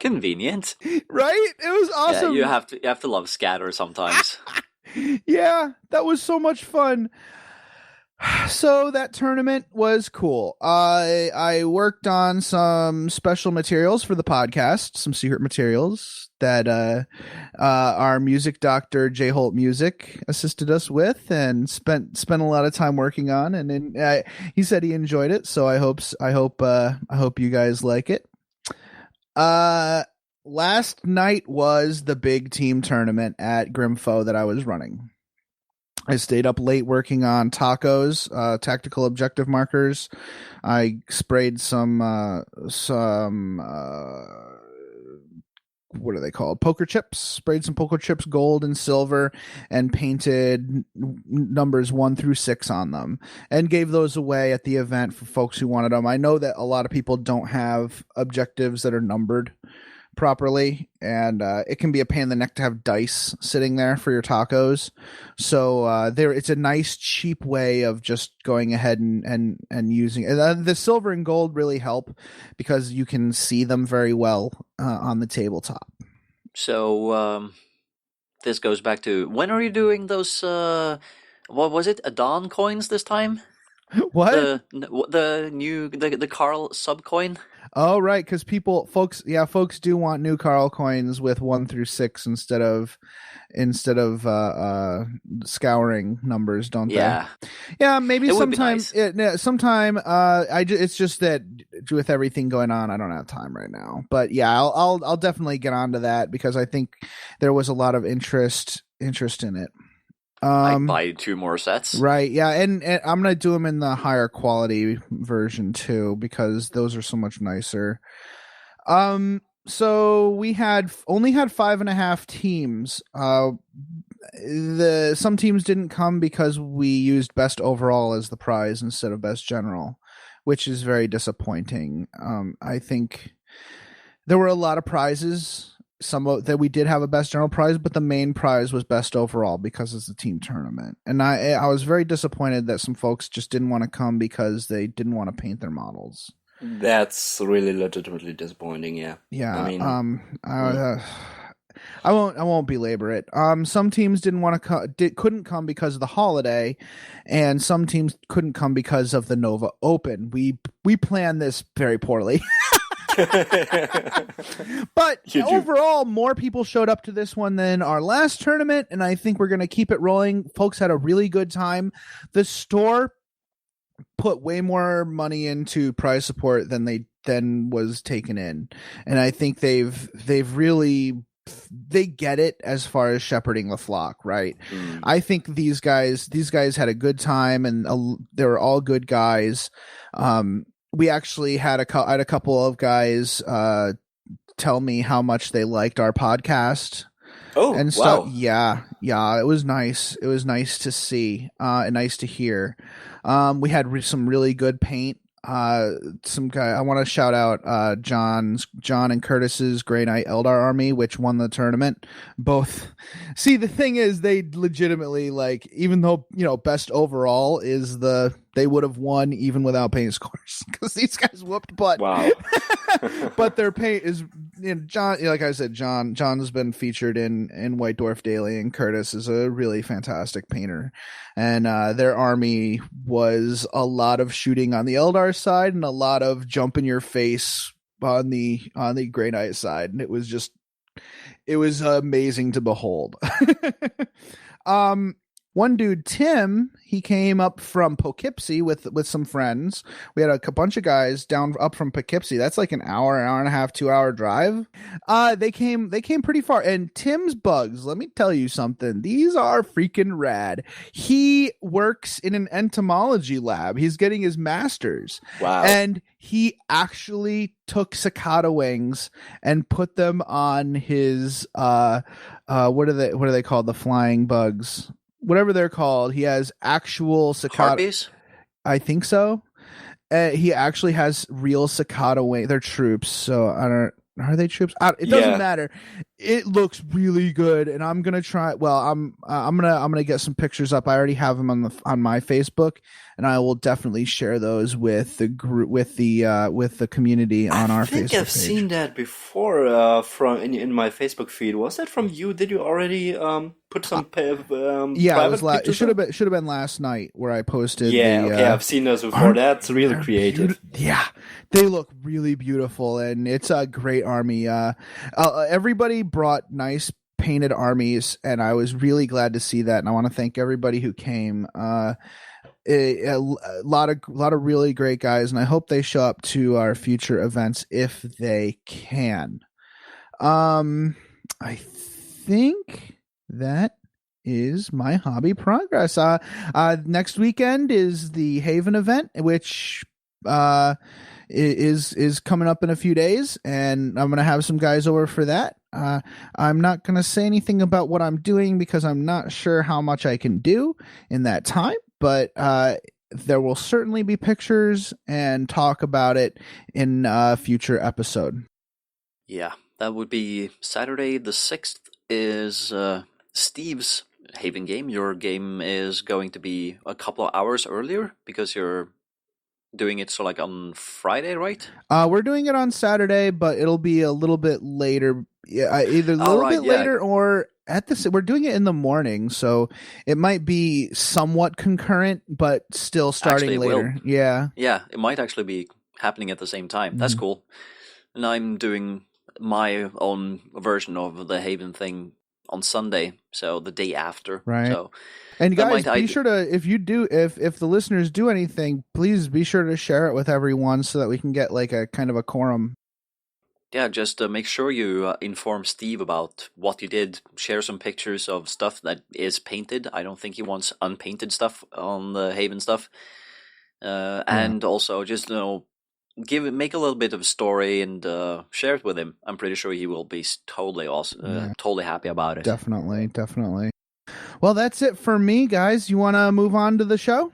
Convenient. Right? It was awesome. Yeah, you have to love scatter sometimes. Yeah, that was so much fun. So that tournament was cool. I worked on some special materials for the podcast, some secret materials that our music doctor J Holt Music assisted us with, and spent a lot of time working on. And he said he enjoyed it, so I hope you guys like it. Last night was the big team tournament at Grimfoe that I was running. I stayed up late working on tacos, tactical objective markers. I sprayed some what are they called? Poker chips. Sprayed some poker chips gold and silver and painted numbers 1 through 6 on them and gave those away at the event for folks who wanted them. I know that a lot of people don't have objectives that are numbered properly, and it can be a pain in the neck to have dice sitting there for your tacos. So it's a nice cheap way of just going ahead and using it. The silver and gold really help because you can see them very well on the tabletop. So this goes back to, when are you doing those what was it, Adon coins this time? What? The new the Carl sub coin? Oh, right, because folks do want new Carl coins with 1 through 6 instead of scouring numbers, don't they? Yeah, maybe sometime. It's just that with everything going on, I don't have time right now. But yeah, I'll definitely get onto that because I think there was a lot of interest in it. I'd buy 2 more sets. Right, yeah, and I'm going to do them in the higher quality version too because those are so much nicer. So we only had 5.5 teams. Some teams didn't come because we used best overall as the prize instead of best general, which is very disappointing. I think there were a lot of prizes. That we did have a best general prize, but the main prize was best overall because it's a team tournament. And I was very disappointed that some folks just didn't want to come because they didn't want to paint their models. That's really legitimately disappointing. Yeah. Yeah. I mean, I won't belabor it. Some teams couldn't come because of the holiday, and some teams couldn't come because of the Nova Open. We planned this very poorly. But overall, more people showed up to this one than our last tournament, and I think we're going to keep it rolling. Folks had a really good time. The store put way more money into prize support than was taken in, and I think they get it as far as shepherding the flock, right? I think these guys had a good time, and they were all good guys. We actually had a couple of guys tell me how much they liked our podcast. Oh, and stuff. Wow. Yeah, it was nice. It was nice to see and nice to hear. We had some really good paint. Some guy, I want to shout out John and Curtis's Grey Knight Eldar Army, which won the tournament. Both. See, the thing is, they legitimately, like, even though, best overall is they would have won even without paint scores because these guys whooped butt. Wow. But their paint is, John, like I said, John's been featured in White Dwarf Daily, and Curtis is a really fantastic painter. And their army was a lot of shooting on the Eldar side and a lot of jump in your face on the Grey Knight side, and it was amazing to behold. One dude, Tim, he came up from Poughkeepsie with some friends. We had a bunch of guys up from Poughkeepsie. That's like an hour and a half, 2-hour drive. They came pretty far. And Tim's bugs, let me tell you something. These are freaking rad. He works in an entomology lab. He's getting his master's. Wow. And he actually took cicada wings and put them on his what are they called? The flying bugs. Whatever they're called, he has actual cicada. Harpies? I think so. He actually has real cicada wing. They're troops, so I don't. Are they troops? It doesn't matter. It looks really good, and I'm gonna try. Well, I'm gonna get some pictures up. I already have them on my Facebook, and I will definitely share those with the group, with the community on our Facebook page. I think I've seen that before from in my Facebook feed. Was that from you? Did you already put some yeah, it should have been last night where I posted. Yeah, I've seen those before. That's really creative. Yeah, they look really beautiful, and it's a great army. Everybody brought nice painted armies, and I was really glad to see that. And I want to thank everybody who came. A lot of really great guys, and I hope they show up to our future events if they can. I think that is my hobby progress. Next weekend is the Haven event, which is coming up in a few days, and I'm going to have some guys over for that. I'm not going to say anything about what I'm doing because I'm not sure how much I can do in that time, but there will certainly be pictures and talk about it in a future episode. Yeah, that would be Saturday the 6th is Steve's Haven game. Your game is going to be a couple of hours earlier because you're doing it like on Friday, right? We're doing it on Saturday, but it'll be a little bit later. Yeah, either a little bit later or we're doing it in the morning, so it might be somewhat concurrent, but still starting actually, later. Will. Yeah, it might actually be happening at the same time. Mm-hmm. That's cool. And I'm doing my own version of the Haven thing on Sunday, so the day after. Right. So, and guys, be sure to if the listeners do anything, please be sure to share it with everyone so that we can get like a kind of a quorum. Yeah, just make sure you inform Steve about what you did. Share some pictures of stuff that is painted. I don't think he wants unpainted stuff on the Haven stuff. And also just make a little bit of a story and share it with him. I'm pretty sure he will be totally awesome, totally happy about it. Definitely. Well, that's it for me, guys. You want to move on to the show?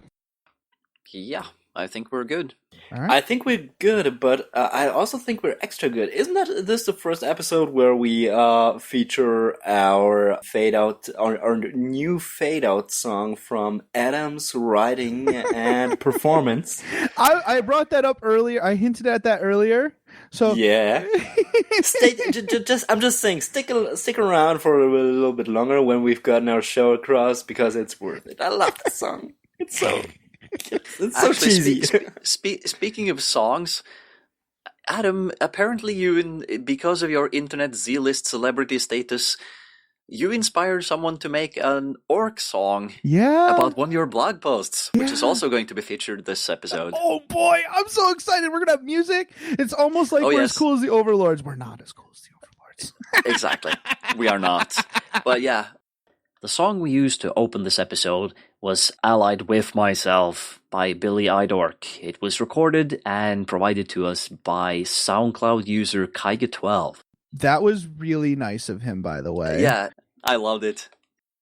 Yeah, I think we're good. All right. I think we're good, but I also think we're extra good. Isn't this the first episode where we feature our fade out, our new fade out song from Adam's writing and performance? I brought that up earlier. I hinted at that earlier. So yeah, I'm just saying, stick around for a little bit longer when we've gotten our show across, because it's worth it. I love that song. It's so cheesy. Speaking of songs, Adam, apparently because of your internet Z-list celebrity status, you inspired someone to make an orc song about one of your blog posts, which is also going to be featured this episode. Oh boy, I'm so excited. We're going to have music. It's almost like we're as cool as the Overlords. We're not as cool as the Overlords. Exactly. We are not. But yeah, the song we used to open this episode was Allied With Myself by Billy Idork. It was recorded and provided to us by SoundCloud user Kaiga12. That was really nice of him, by the way. Yeah, I loved it.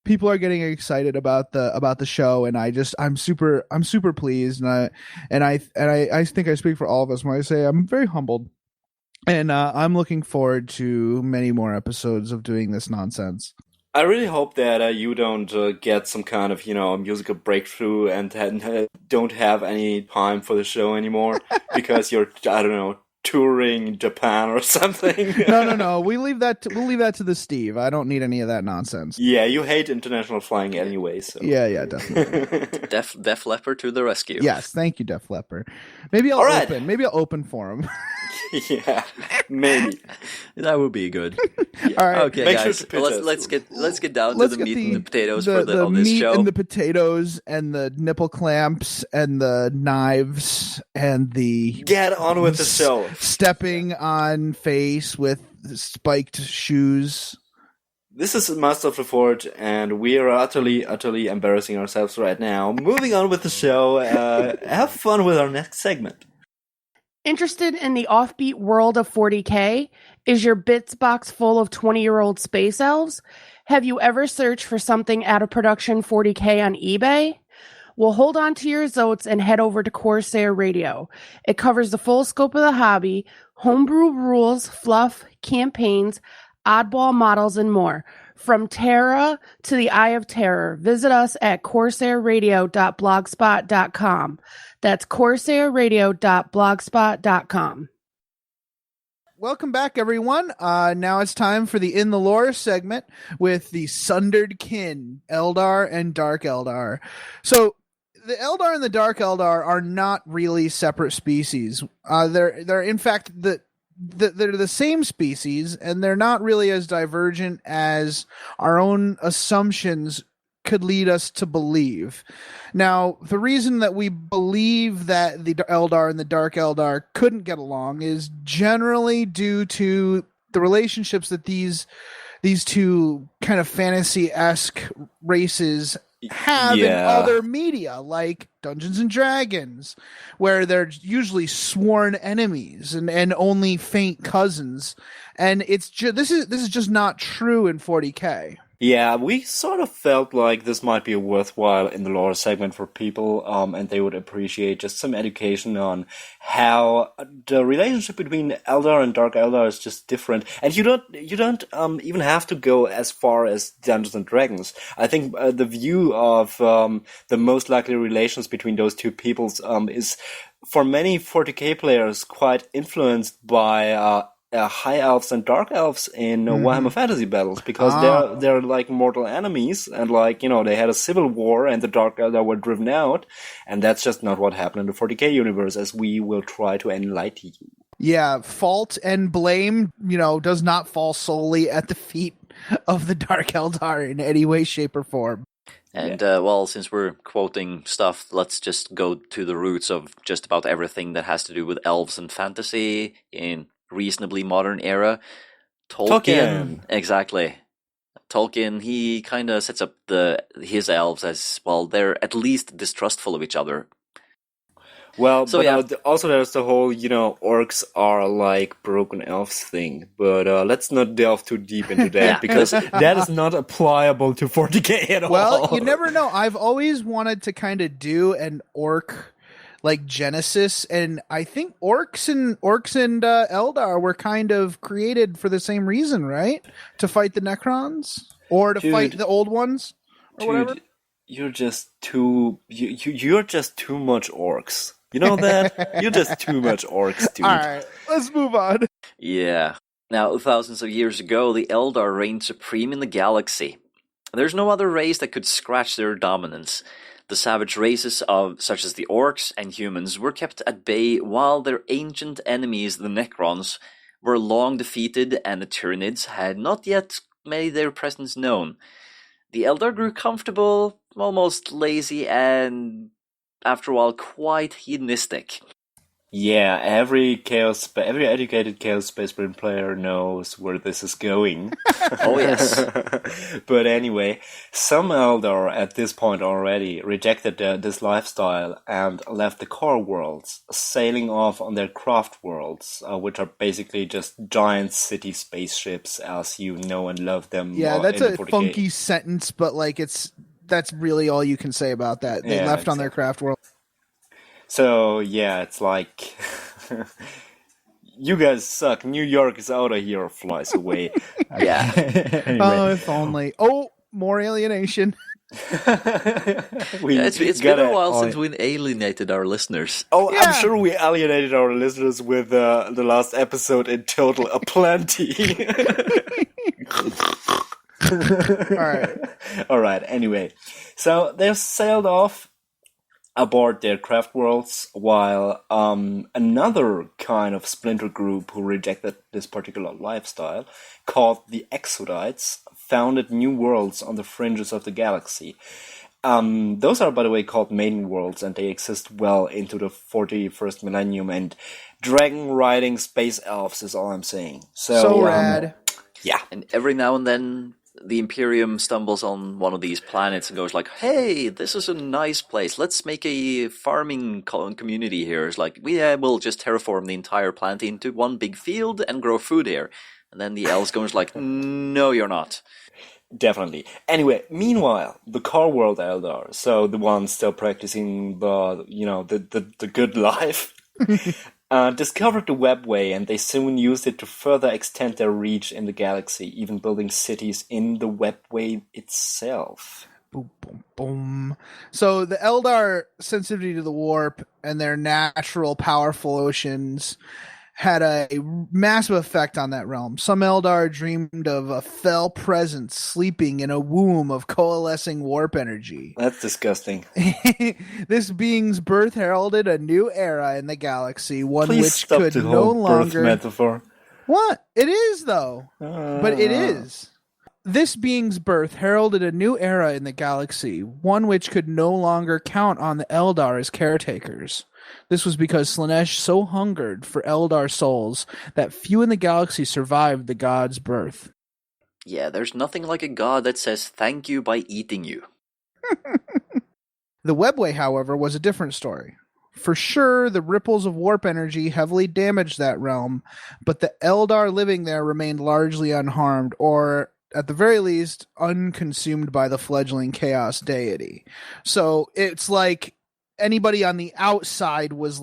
People are getting excited about the show, and I'm super pleased, and I think I speak for all of us when I say I'm very humbled, and I'm looking forward to many more episodes of doing this nonsense. I really hope that you don't get some kind of, musical breakthrough and don't have any time for the show anymore because you're, I don't know, touring Japan or something. No. We'll leave that to the Steve. I don't need any of that nonsense. Yeah, you hate international flying anyway, so. Yeah, definitely. Def Leppard to the rescue. Yes, thank you, Def Leppard. Maybe I'll open for him. Yeah, maybe. That would be good. Yeah. All right. Okay, guys. Let's get down to the meat and the potatoes of this meat show. And the potatoes and the nipple clamps and the knives and the get on with the show. Stepping on face with spiked shoes. This is Master of the Forge, and we are utterly embarrassing ourselves right now. Moving on with the show. Have fun with our next segment. Interested in the offbeat world of 40K? Is your bits box full of 20-year-old space elves? Have you ever searched for something out of production 40K on eBay? Well, hold on to your zotes and head over to Corsair Radio. It covers the full scope of the hobby, homebrew rules, fluff, campaigns, oddball models, and more. From Terra to the Eye of Terror, visit us at corsairradio.blogspot.com. That's corsairradio.blogspot.com. Welcome back, everyone. Now it's time for the In the Lore segment with the Sundered Kin, Eldar and Dark Eldar. So, the Eldar and the Dark Eldar are not really separate species. They're in fact they're the same species, and they're not really as divergent as our own assumptions could lead us to believe. Now, the reason that we believe that the Eldar and the Dark Eldar couldn't get along is generally due to the relationships that these two kind of fantasy-esque races have in other media, like Dungeons and Dragons, where they're usually sworn enemies and only faint cousins. And it's this is just not true in 40K. Yeah, we sort of felt like this might be worthwhile in the lore segment for people, and they would appreciate just some education on how the relationship between Eldar and Dark Eldar is just different. And you don't even have to go as far as Dungeons and Dragons. I think the view of the most likely relations between those two peoples is, for many 40K players, quite influenced by high elves and dark elves in Warhammer Fantasy battles, because they're like mortal enemies, and they had a civil war and the Dark Eldar were driven out, and that's just not what happened in the 40K universe, as we will try to enlighten you. Yeah, fault and blame, does not fall solely at the feet of the Dark Eldar in any way, shape, or form. And, since we're quoting stuff, let's just go to the roots of just about everything that has to do with elves and fantasy in reasonably modern era. Tolkien. Exactly. Tolkien, he kind of sets up his elves as, well, they're at least distrustful of each other. Well, So, but yeah. also there's the whole, orcs are like broken elves thing. But let's not delve too deep into that Yeah. because that is not applicable to 40k at all. Well, you never know. I've always wanted to kind of do an orc like Genesis, and I think orcs and Eldar were kind of created for the same reason, right? To fight the Necrons or to fight the old ones or whatever. You're just you're just too much orcs. You know that? You're just too much orcs, dude. All right, let's move on. Yeah. Now, thousands of years ago, the Eldar reigned supreme in the galaxy. There's no other race that could scratch their dominance. The savage races such as the orcs and humans were kept at bay while their ancient enemies, the Necrons, were long defeated and the Tyranids had not yet made their presence known. The Eldar grew comfortable, almost lazy, and after a while quite hedonistic. Yeah, every educated Chaos Space Marine player knows where this is going. Oh, yes. But anyway, some Eldar at this point already rejected this lifestyle and left the core worlds, sailing off on their craft worlds, which are basically just giant city spaceships as you know and love them. Yeah, that's a 40K. funky sentence, but like that's really all you can say about that. They left on their craft world. So, yeah, it's like, you guys suck. New York is out of here, flies away. Yeah. Anyway. Oh, if only. Oh, more alienation. It's been a while since we alienated our listeners. Oh, Yeah. I'm sure we alienated our listeners with the last episode in total aplenty. All right. Anyway, so they sailed off aboard their craft worlds, while another kind of splinter group who rejected this particular lifestyle, called the Exodites, founded new worlds on the fringes of the galaxy. Those are, by the way, called maiden worlds, and they exist well into the 41st millennium, and dragon-riding space elves is all I'm saying. So rad. Yeah. And every now and then, the Imperium stumbles on one of these planets and goes like, hey, this is a nice place. Let's make a farming community here. It's like, we'll just terraform the entire planet into one big field and grow food here. And then the elves goes like, no, you're not. Definitely. Anyway, meanwhile, the core world Eldar, so the ones still practicing the good life, discovered the webway, and they soon used it to further extend their reach in the galaxy, even building cities in the webway itself. Boom, boom, boom. So the Eldar sensitivity to the warp and their natural powerful oceans had a massive effect on that realm. Some Eldar dreamed of a fell presence sleeping in a womb of coalescing warp energy. That's disgusting. This being's birth heralded a new era in the galaxy, one Please which stop could the no whole longer... birth metaphor. What? It is, though. But it is. This being's birth heralded a new era in the galaxy, one which could no longer count on the Eldar as caretakers. This was because Slaanesh so hungered for Eldar souls that few in the galaxy survived the god's birth. Yeah, there's nothing like a god that says thank you by eating you. The webway, however, was a different story. For sure, the ripples of warp energy heavily damaged that realm, but the Eldar living there remained largely unharmed, or at the very least, unconsumed by the fledgling chaos deity. So it's like anybody on the outside was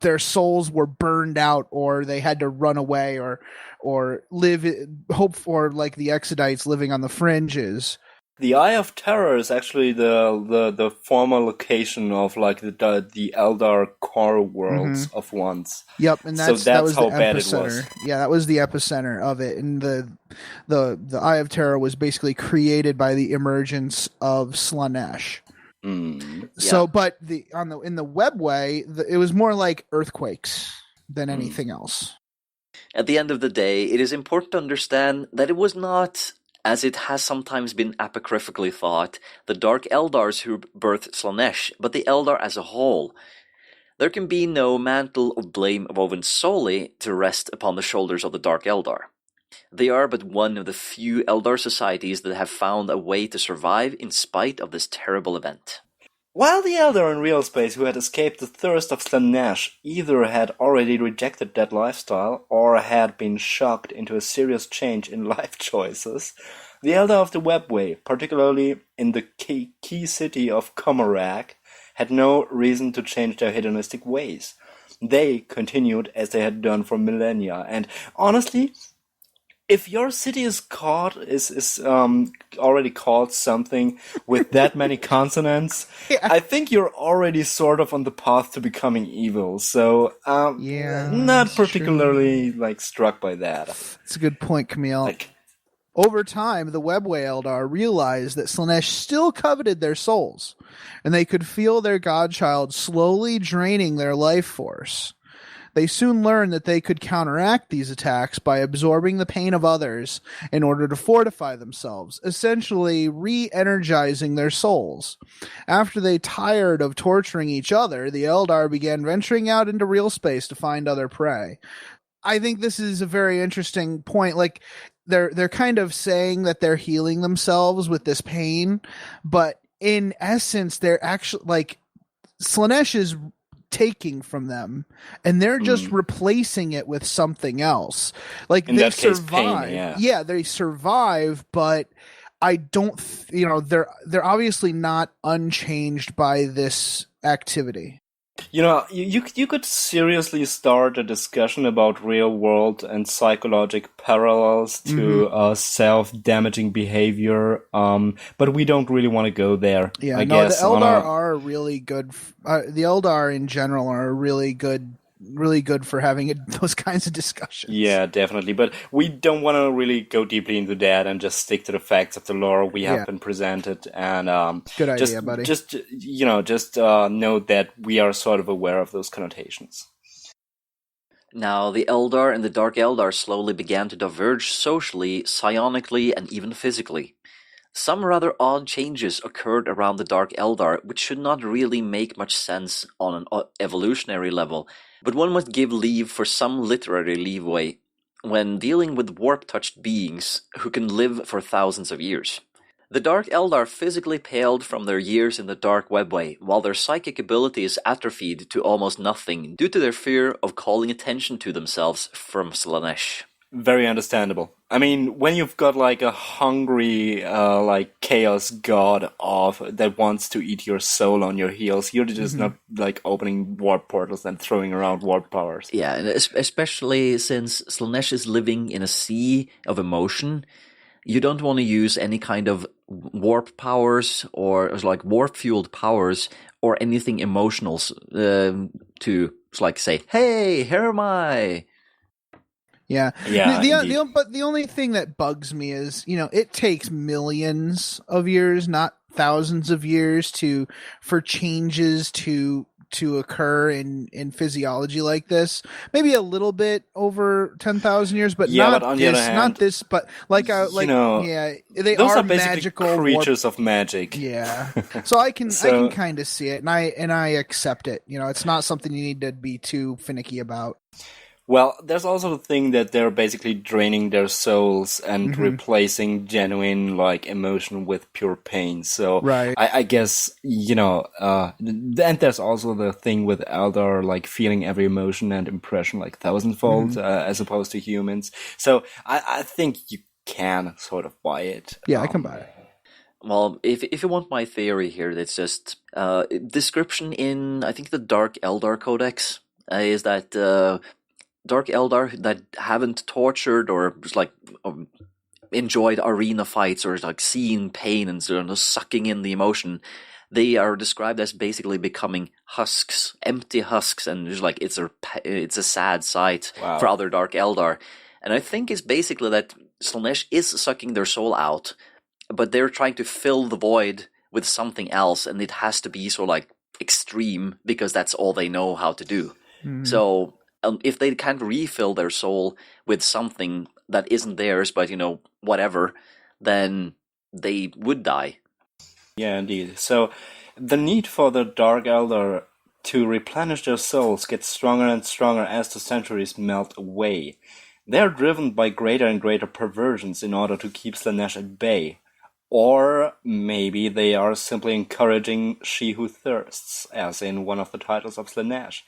their souls were burned out, or they had to run away, or hope for like the Exodites living on the fringes. The Eye of Terror is actually the former location of like the Eldar core worlds of once. Yep, and that was how the bad it epicenter. was. Yeah, that was the epicenter of it, and the Eye of Terror was basically created by the emergence of Slaanesh. So, but in the webway, it was more like earthquakes than anything else. At the end of the day, it is important to understand that it was not, as it has sometimes been apocryphally thought, the Dark Eldars who birthed Slaanesh, but the Eldar as a whole. There can be no mantle of blame woven solely to rest upon the shoulders of the Dark Eldar. They are but one of the few Eldar societies that have found a way to survive in spite of this terrible event. While the Elder in real space who had escaped the thirst of Slaanesh either had already rejected that lifestyle or had been shocked into a serious change in life choices, the Elder of the Webway, particularly in the key city of Komarak, had no reason to change their hedonistic ways. They continued as they had done for millennia, and honestly, if your city is already called something with that many consonants, I think you're already sort of on the path to becoming evil. So, not particularly struck by that. It's a good point, Camille. Over time, the Webway Eldar realized that Slaanesh still coveted their souls, and they could feel their godchild slowly draining their life force. They soon learned that they could counteract these attacks by absorbing the pain of others in order to fortify themselves, essentially re-energizing their souls. After they tired of torturing each other, the Eldar began venturing out into real space to find other prey. I think this is a very interesting point. They're kind of saying that they're healing themselves with this pain, but in essence, they're actually Slaanesh is taking from them, and they're just replacing it with something else. They survive. Pain, they survive, but I don't. They're obviously not unchanged by this activity. You could seriously start a discussion about real-world and psychological parallels to self-damaging behavior, but we don't really want to go there. Yeah, the Eldar are really good. The Eldar in general are really good for having those kinds of discussions. Yeah, definitely. But we don't want to really go deeply into that and just stick to the facts of the lore we have been presented. And good idea, buddy. Just note that we are sort of aware of those connotations. Now, the Eldar and the Dark Eldar slowly began to diverge socially, psionically, and even physically. Some rather odd changes occurred around the Dark Eldar, which should not really make much sense on an evolutionary level, but one must give leave for some literary leeway when dealing with warp-touched beings who can live for thousands of years. The Dark Eldar physically paled from their years in the Dark Webway, while their psychic abilities atrophied to almost nothing due to their fear of calling attention to themselves from Slaanesh. Very understandable. I mean, when you've got a hungry, chaos god that wants to eat your soul on your heels, you're just not opening warp portals and throwing around warp powers. Yeah, and especially since Slaanesh is living in a sea of emotion, you don't want to use any kind of warp powers or warp-fueled powers or anything emotional to say, "Hey, here am I." Yeah. But the only thing that bugs me is, it takes millions of years, not thousands of years, for changes to occur in physiology like this. Maybe a little bit over 10,000 years, but not on the other hand, not this. But they those are magical creatures of magic. Yeah, so I can kind of see it, and I accept it. It's not something you need to be too finicky about. Well, there's also the thing that they're basically draining their souls and replacing genuine emotion with pure pain. So right. I guess and there's also the thing with Eldar feeling every emotion and impression thousandfold as opposed to humans. So I think you can sort of buy it. Yeah, I can buy it. Well, if you want my theory here, it's just description in I think the Dark Eldar Codex is that. Dark Eldar that haven't tortured or just enjoyed arena fights or seen pain and sucking in the emotion, they are described as basically becoming husks, empty husks, and just it's a sad sight for other Dark Eldar. And I think it's basically that Slaanesh is sucking their soul out, but they're trying to fill the void with something else, and it has to be extreme because that's all they know how to do. So. If they can't refill their soul with something that isn't theirs, but whatever, then they would die. Yeah, indeed. So the need for the Dark Eldar to replenish their souls gets stronger and stronger as the centuries melt away. They are driven by greater and greater perversions in order to keep Slaanesh at bay. Or maybe they are simply encouraging She Who Thirsts, as in one of the titles of Slanesh.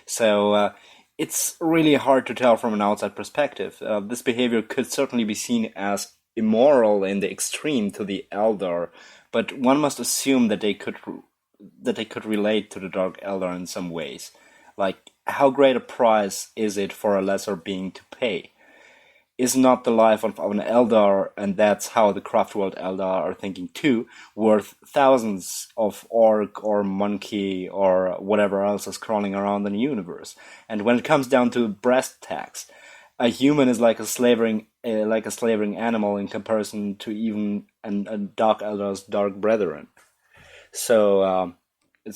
So it's really hard to tell from an outside perspective. This behavior could certainly be seen as immoral in the extreme to the Eldar, but one must assume that they could relate to the Dark Eldar in some ways. Like, how great a price is it for a lesser being to pay? Is not the life of an Eldar, and that's how the Craftworld Eldar are thinking too, worth thousands of orc or monkey or whatever else is crawling around in the universe? And when it comes down to brass tacks, a human is like a slavering animal in comparison to even a Dark Eldar's dark brethren. So,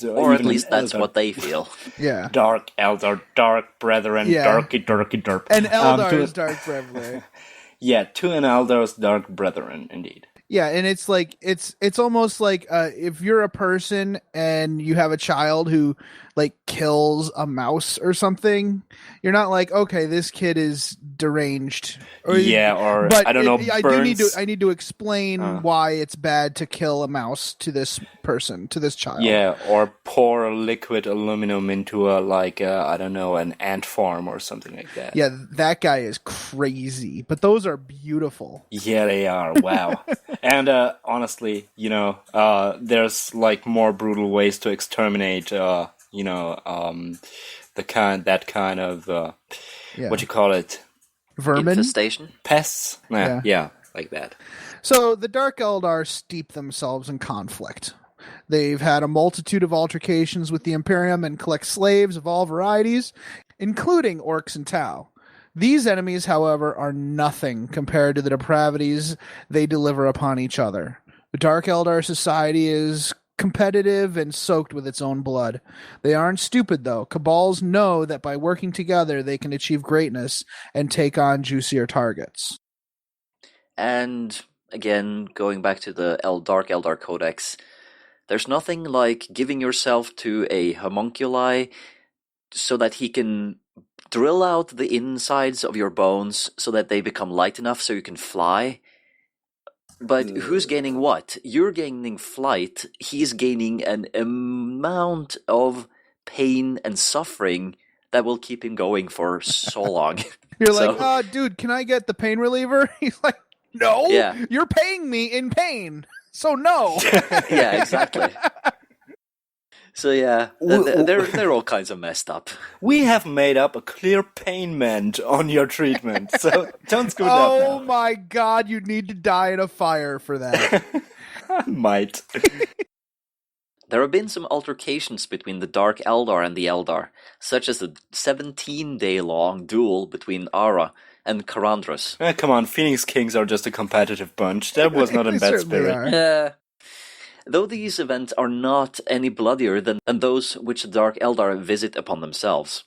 or at least that's what they feel. Yeah. Dark Eldar, dark brethren, darky, derp. An Eldar's dark brethren. Yeah, to an Eldar's dark brethren, indeed. Yeah, and it's like it's almost like if you're a person and you have a child who like kills a mouse or something, you're not like, okay, this kid is deranged. But I don't know. I need to explain why it's bad to kill a mouse to this person, to this child. Yeah, or pour liquid aluminum into an ant farm or something like that. Yeah, that guy is crazy, but those are beautiful. Yeah, they are. Wow. And honestly, there's like more brutal ways to exterminate, that kind of what you call it, vermin, infestation, pests. Yeah, like that. So the Dark Eldar steep themselves in conflict. They've had a multitude of altercations with the Imperium and collect slaves of all varieties, including orcs and Tau. These enemies, however, are nothing compared to the depravities they deliver upon each other. The Dark Eldar society is competitive and soaked with its own blood. They aren't stupid, though. Cabals know that by working together, they can achieve greatness and take on juicier targets. And, again, going back to the Dark Eldar Codex, there's nothing like giving yourself to a homunculi so that he can drill out the insides of your bones so that they become light enough so you can fly. But who's gaining what? You're gaining flight. He's gaining an amount of pain and suffering that will keep him going for so long. You're like, dude, can I get the pain reliever? He's like, no, you're paying me in pain. So no. Yeah, exactly. So yeah, they're all kinds of messed up. We have made up a clear payment on your treatment, so don't screw it up now. Oh my god, you need to die in a fire for that. Might. There have been some altercations between the Dark Eldar and the Eldar, such as the 17-day-long duel between Ara and Karandras. Come on, Phoenix Kings are just a competitive bunch. That was not in bad spirit. Yeah. Though these events are not any bloodier than those which the Dark Eldar visit upon themselves.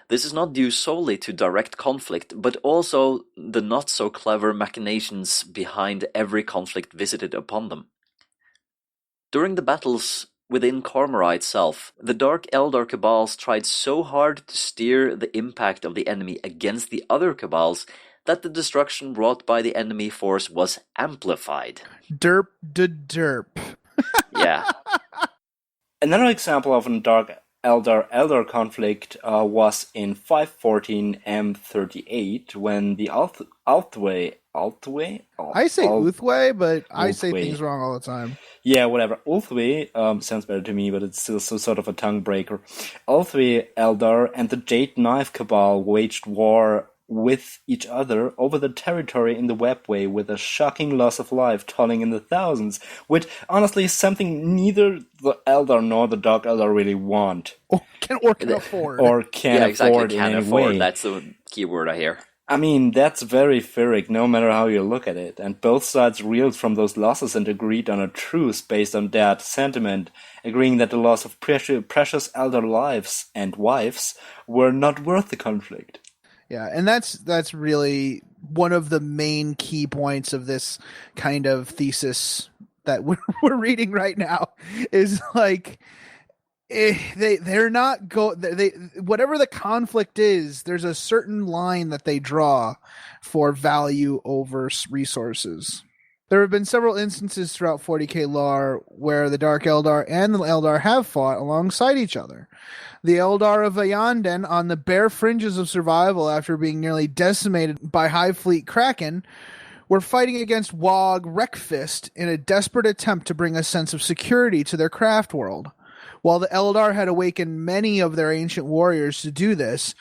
This is not due solely to direct conflict, but also the not-so-clever machinations behind every conflict visited upon them. During the battles within Cormorra itself, the Dark Eldar Cabals tried so hard to steer the impact of the enemy against the other Cabals that the destruction wrought by the enemy force was amplified. Derp de derp. Yeah. Another example of a Dark Eldar conflict was in 514 M38 when the Ulthwé? I say Ulthwé, but I say things wrong all the time. Yeah, whatever. Ulthwé sounds better to me, but it's still sort of a tongue breaker. Ulthwé Eldar and the Jade Knife Cabal waged war with each other over the territory in the Webway with a shocking loss of life tolling in the thousands, which honestly is something neither the Eldar nor the Dark Eldar really want. Or can afford. Or can afford in any way. That's the key word I hear. I mean, that's very Pyrrhic, no matter how you look at it, and both sides reeled from those losses and agreed on a truce based on that sentiment, agreeing that the loss of precious Eldar lives and wives were not worth the conflict. Yeah, and that's really one of the main key points of this kind of thesis that we're reading right now is like they're not whatever the conflict is, there's a certain line that they draw for value over resources. There have been several instances throughout 40k lore where the Dark Eldar and the Eldar have fought alongside each other. The Eldar of Ayanden, on the bare fringes of survival after being nearly decimated by Hive Fleet Kraken, were fighting against Wog Wreckfist in a desperate attempt to bring a sense of security to their craft world. While the Eldar had awakened many of their ancient warriors to do this,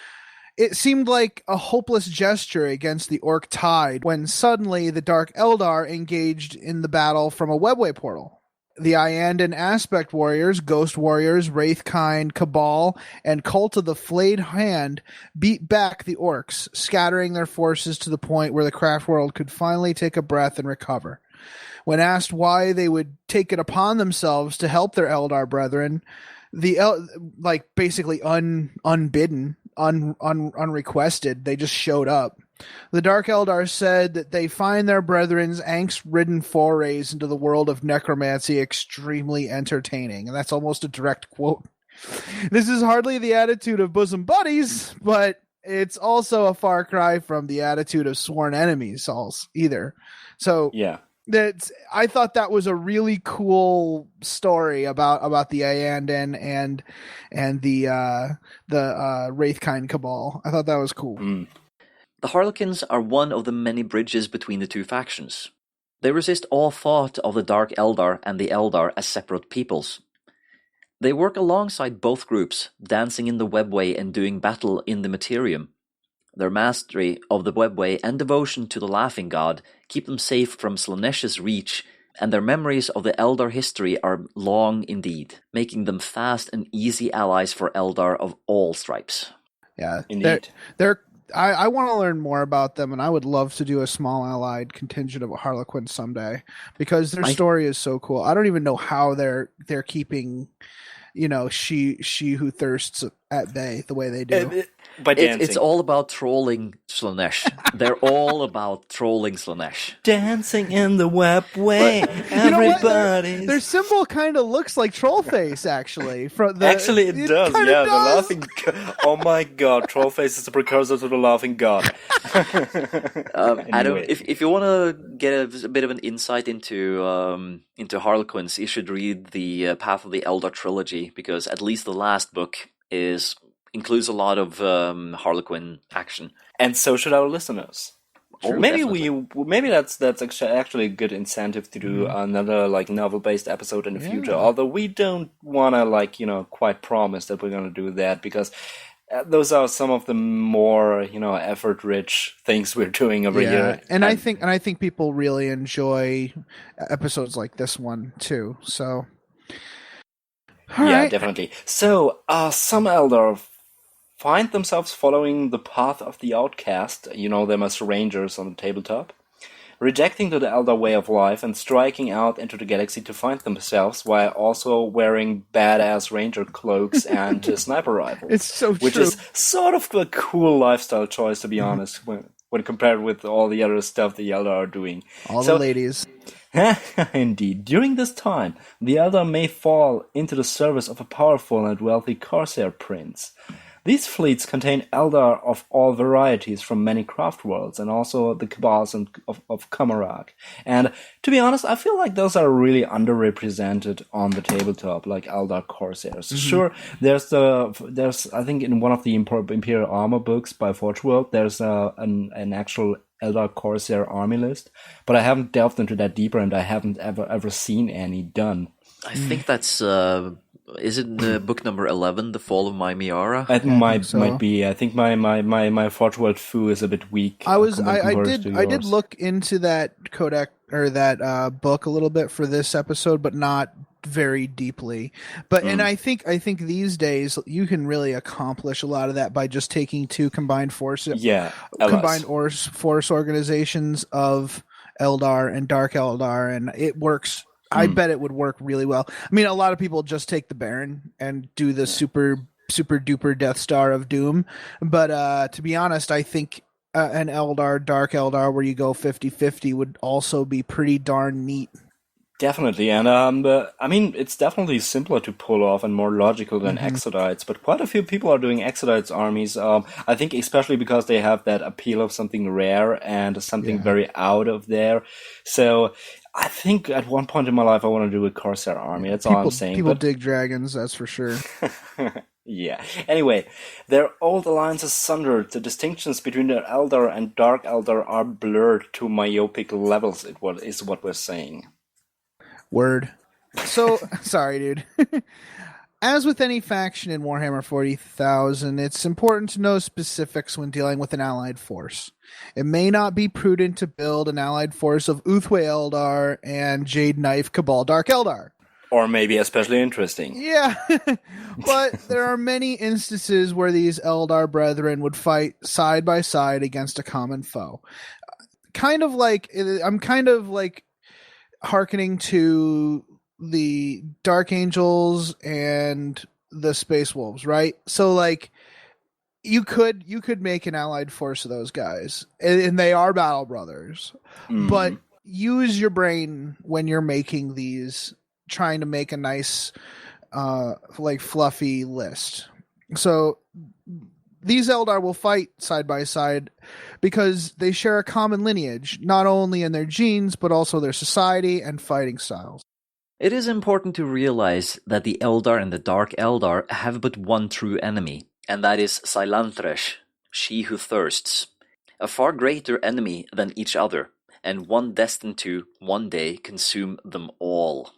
it seemed like a hopeless gesture against the Orc tide when suddenly the Dark Eldar engaged in the battle from a webway portal. The Ayanden Aspect Warriors, Ghost Warriors, Wraithkind, Cabal, and Cult of the Flayed Hand beat back the Orcs, scattering their forces to the point where the craft world could finally take a breath and recover. When asked why they would take it upon themselves to help their Eldar brethren, basically unbidden, unrequested, they just showed up. The Dark Eldar said that they find their brethren's angst-ridden forays into the world of necromancy extremely entertaining. And that's almost a direct quote. This is hardly the attitude of bosom buddies, but it's also a far cry from the attitude of sworn enemies either. So yeah, I thought that was a really cool story about the Ayanden and the Wraithkind Cabal. I thought that was cool. The Harlequins are one of the many bridges between the two factions. They resist all thought of the Dark Eldar and the Eldar as separate peoples. They work alongside both groups, dancing in the webway and doing battle in the materium. Their mastery of the webway and devotion to the Laughing God keep them safe from Slaaneish's reach, and their memories of the Eldar history are long indeed, making them fast and easy allies for Eldar of all stripes. Yeah, indeed. I want to learn more about them, and I would love to do a small allied contingent of Harlequins someday because their story is so cool. I don't even know how they're keeping, she who thirsts at bay the way they do. It's all about trolling Slaanesh. They're all about trolling Slaanesh. Dancing in the webway, everybody. Their symbol kind of looks like Trollface, actually. Actually, it does. Yeah, the laughing. Oh my God, Trollface is the precursor to the laughing god. Anyway. Adam, if you want to get a bit of an insight into Harlequins, you should read the Path of the Eldar trilogy, because at least the last book includes a lot of Harlequin action, and so should our listeners. True, maybe that's actually a good incentive to do another novel-based episode in the future. Although we don't want to quite promise that we're going to do that, because those are some of the more effort-rich things we're doing over here. And I think people really enjoy episodes like this one too. So. Yeah, definitely. So, some Eldar find themselves following the path of the outcast, them as rangers on the tabletop, rejecting the Eldar way of life and striking out into the galaxy to find themselves while also wearing badass ranger cloaks and sniper rifles. It's so true. Which is sort of a cool lifestyle choice, to be honest, when compared with all the other stuff the Eldar are doing. The ladies. Indeed. During this time, the Eldar may fall into the service of a powerful and wealthy Corsair prince. These fleets contain Eldar of all varieties from many craft worlds, and also the Cabals of Kamarag. And to be honest, I feel like those are really underrepresented on the tabletop, like Eldar Corsairs. Mm-hmm. Sure, there's I think in one of the Imperial Armor books by Forge World, there's an actual Eldar Corsair army list, but I haven't delved into that deeper, and I haven't ever seen any done. I think that's is it the book number 11, The Fall of My Miara? It might be. I think my Forge World foo is a bit weak. I did look into that codex or that book a little bit for this episode, but not very deeply. But and I think these days you can really accomplish a lot of that by just taking two combined force organizations of Eldar and Dark Eldar, and it works. I bet it would work really well. I mean, a lot of people just take the Baron and do the super duper Death Star of Doom. But to be honest, I think an Dark Eldar, where you go 50-50 would also be pretty darn neat. Definitely, and I mean, it's definitely simpler to pull off and more logical than Exodites, but quite a few people are doing Exodites armies, I think especially because they have that appeal of something rare and something very out of there. So I think at one point in my life I want to do a Corsair army, that's all I'm saying. People dig dragons, that's for sure. Yeah. Anyway, their old alliance is sundered. The distinctions between the Eldar and Dark Eldar are blurred to myopic levels, is what we're saying. Word. So, sorry, dude. As with any faction in Warhammer 40,000, it's important to know specifics when dealing with an allied force. It may not be prudent to build an allied force of Uthway Eldar and Jade Knife Cabal Dark Eldar. Or maybe especially interesting. Yeah, but there are many instances where these Eldar brethren would fight side by side against a common foe. I'm kind of like hearkening to the Dark Angels and the Space Wolves, right? So like you could make an allied force of those guys, and they are battle brothers, but use your brain when you're making these, trying to make a nice like fluffy list. So these Eldar will fight side by side because they share a common lineage, not only in their genes, but also their society and fighting styles. It is important to realize that the Eldar and the Dark Eldar have but one true enemy, and that is Silantresh, she who thirsts. A far greater enemy than each other, and one destined to, one day, consume them all.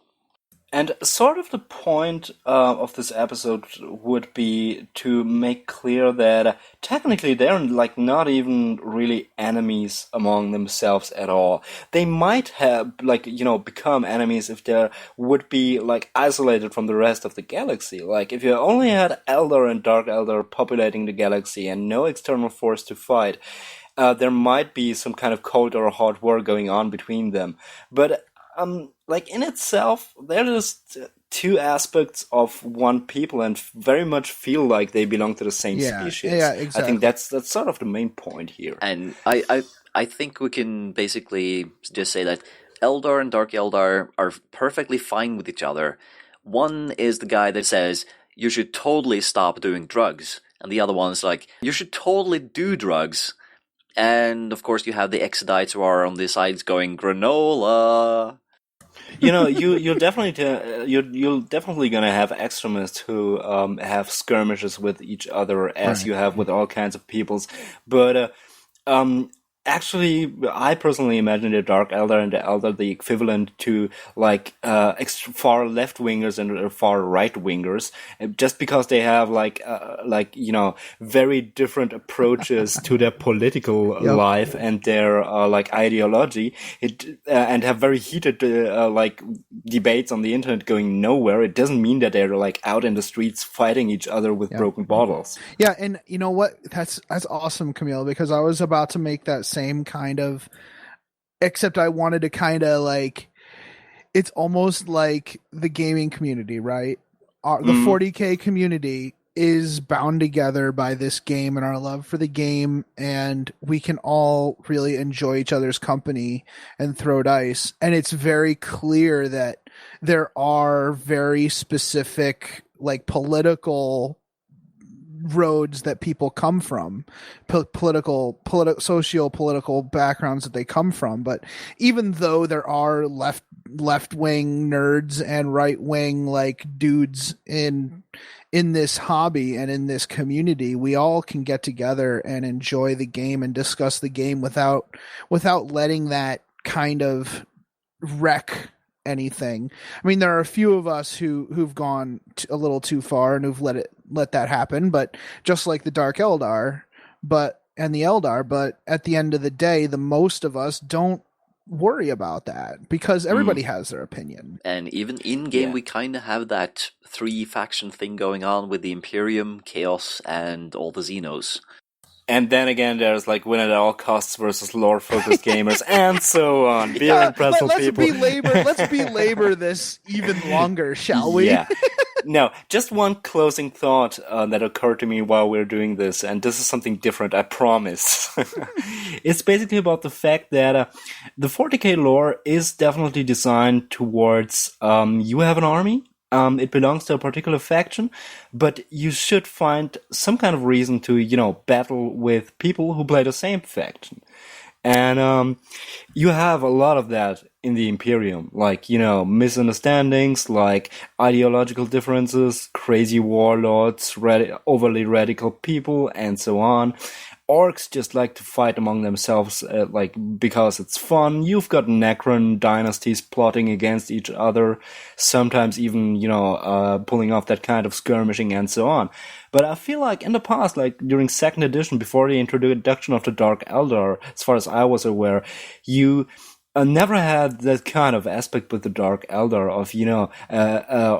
And sort of the point of this episode would be to make clear that technically they're like not even really enemies among themselves at all. They might have become enemies if they would be like isolated from the rest of the galaxy. Like if you only had Eldar and Dark Eldar populating the galaxy and no external force to fight, there might be some kind of cold or hot war going on between them. But in itself, they're just two aspects of one people and very much feel like they belong to the same species. Yeah, exactly. I think that's sort of the main point here. And I think we can basically just say that Eldar and Dark Eldar are perfectly fine with each other. One is the guy that says, you should totally stop doing drugs. And the other one's like, you should totally do drugs. And of course you have the Exodites who are on the sides going, granola. You're definitely gonna have extremists who have skirmishes with each other, as you have with all kinds of peoples. But actually, I personally imagine the Dark Eldar and the Eldar the equivalent to like far left wingers and far right wingers, just because they have very different approaches to their political life and their ideology. And have very heated debates on the internet going nowhere. It doesn't mean that they're like out in the streets fighting each other with broken bottles. Yeah, and you know what? That's awesome, Camille, because I was about to make that same kind of, except I wanted to kind of like, it's almost like the gaming community, right? The 40K community is bound together by this game and our love for the game, and we can all really enjoy each other's company and throw dice. And it's very clear that there are very specific like political roads that people come from, socio-political backgrounds that they come from. But even though there are left-wing nerds and right-wing like dudes in this hobby and in this community, we all can get together and enjoy the game and discuss the game without letting that kind of wreck anything. I mean, there are a few of us who've gone a little too far and who've let that happen, but just like the Dark Eldar and the Eldar, but at the end of the day, the most of us don't worry about that because everybody has their opinion. And even in-game, we kind of have that three-faction thing going on with the Imperium, Chaos, and all the Xenos. And then again, there's like win at all costs versus lore-focused gamers, and so on. Beer and pretzel people. Let's belabor this even longer, shall we? Yeah. No, just one closing thought that occurred to me while we're doing this, and this is something different, I promise. It's basically about the fact that the 40k lore is definitely designed towards you have an army, it belongs to a particular faction, but you should find some kind of reason to, battle with people who play the same faction. And you have a lot of that in the Imperium, like, misunderstandings, like ideological differences, crazy warlords, overly radical people, and so on. Orcs just like to fight among themselves, because it's fun. You've got Necron dynasties plotting against each other, sometimes even, pulling off that kind of skirmishing and so on. But I feel like in the past, like during 2nd edition, before the introduction of the Dark Eldar, as far as I was aware, you never had that kind of aspect with the Dark Eldar of,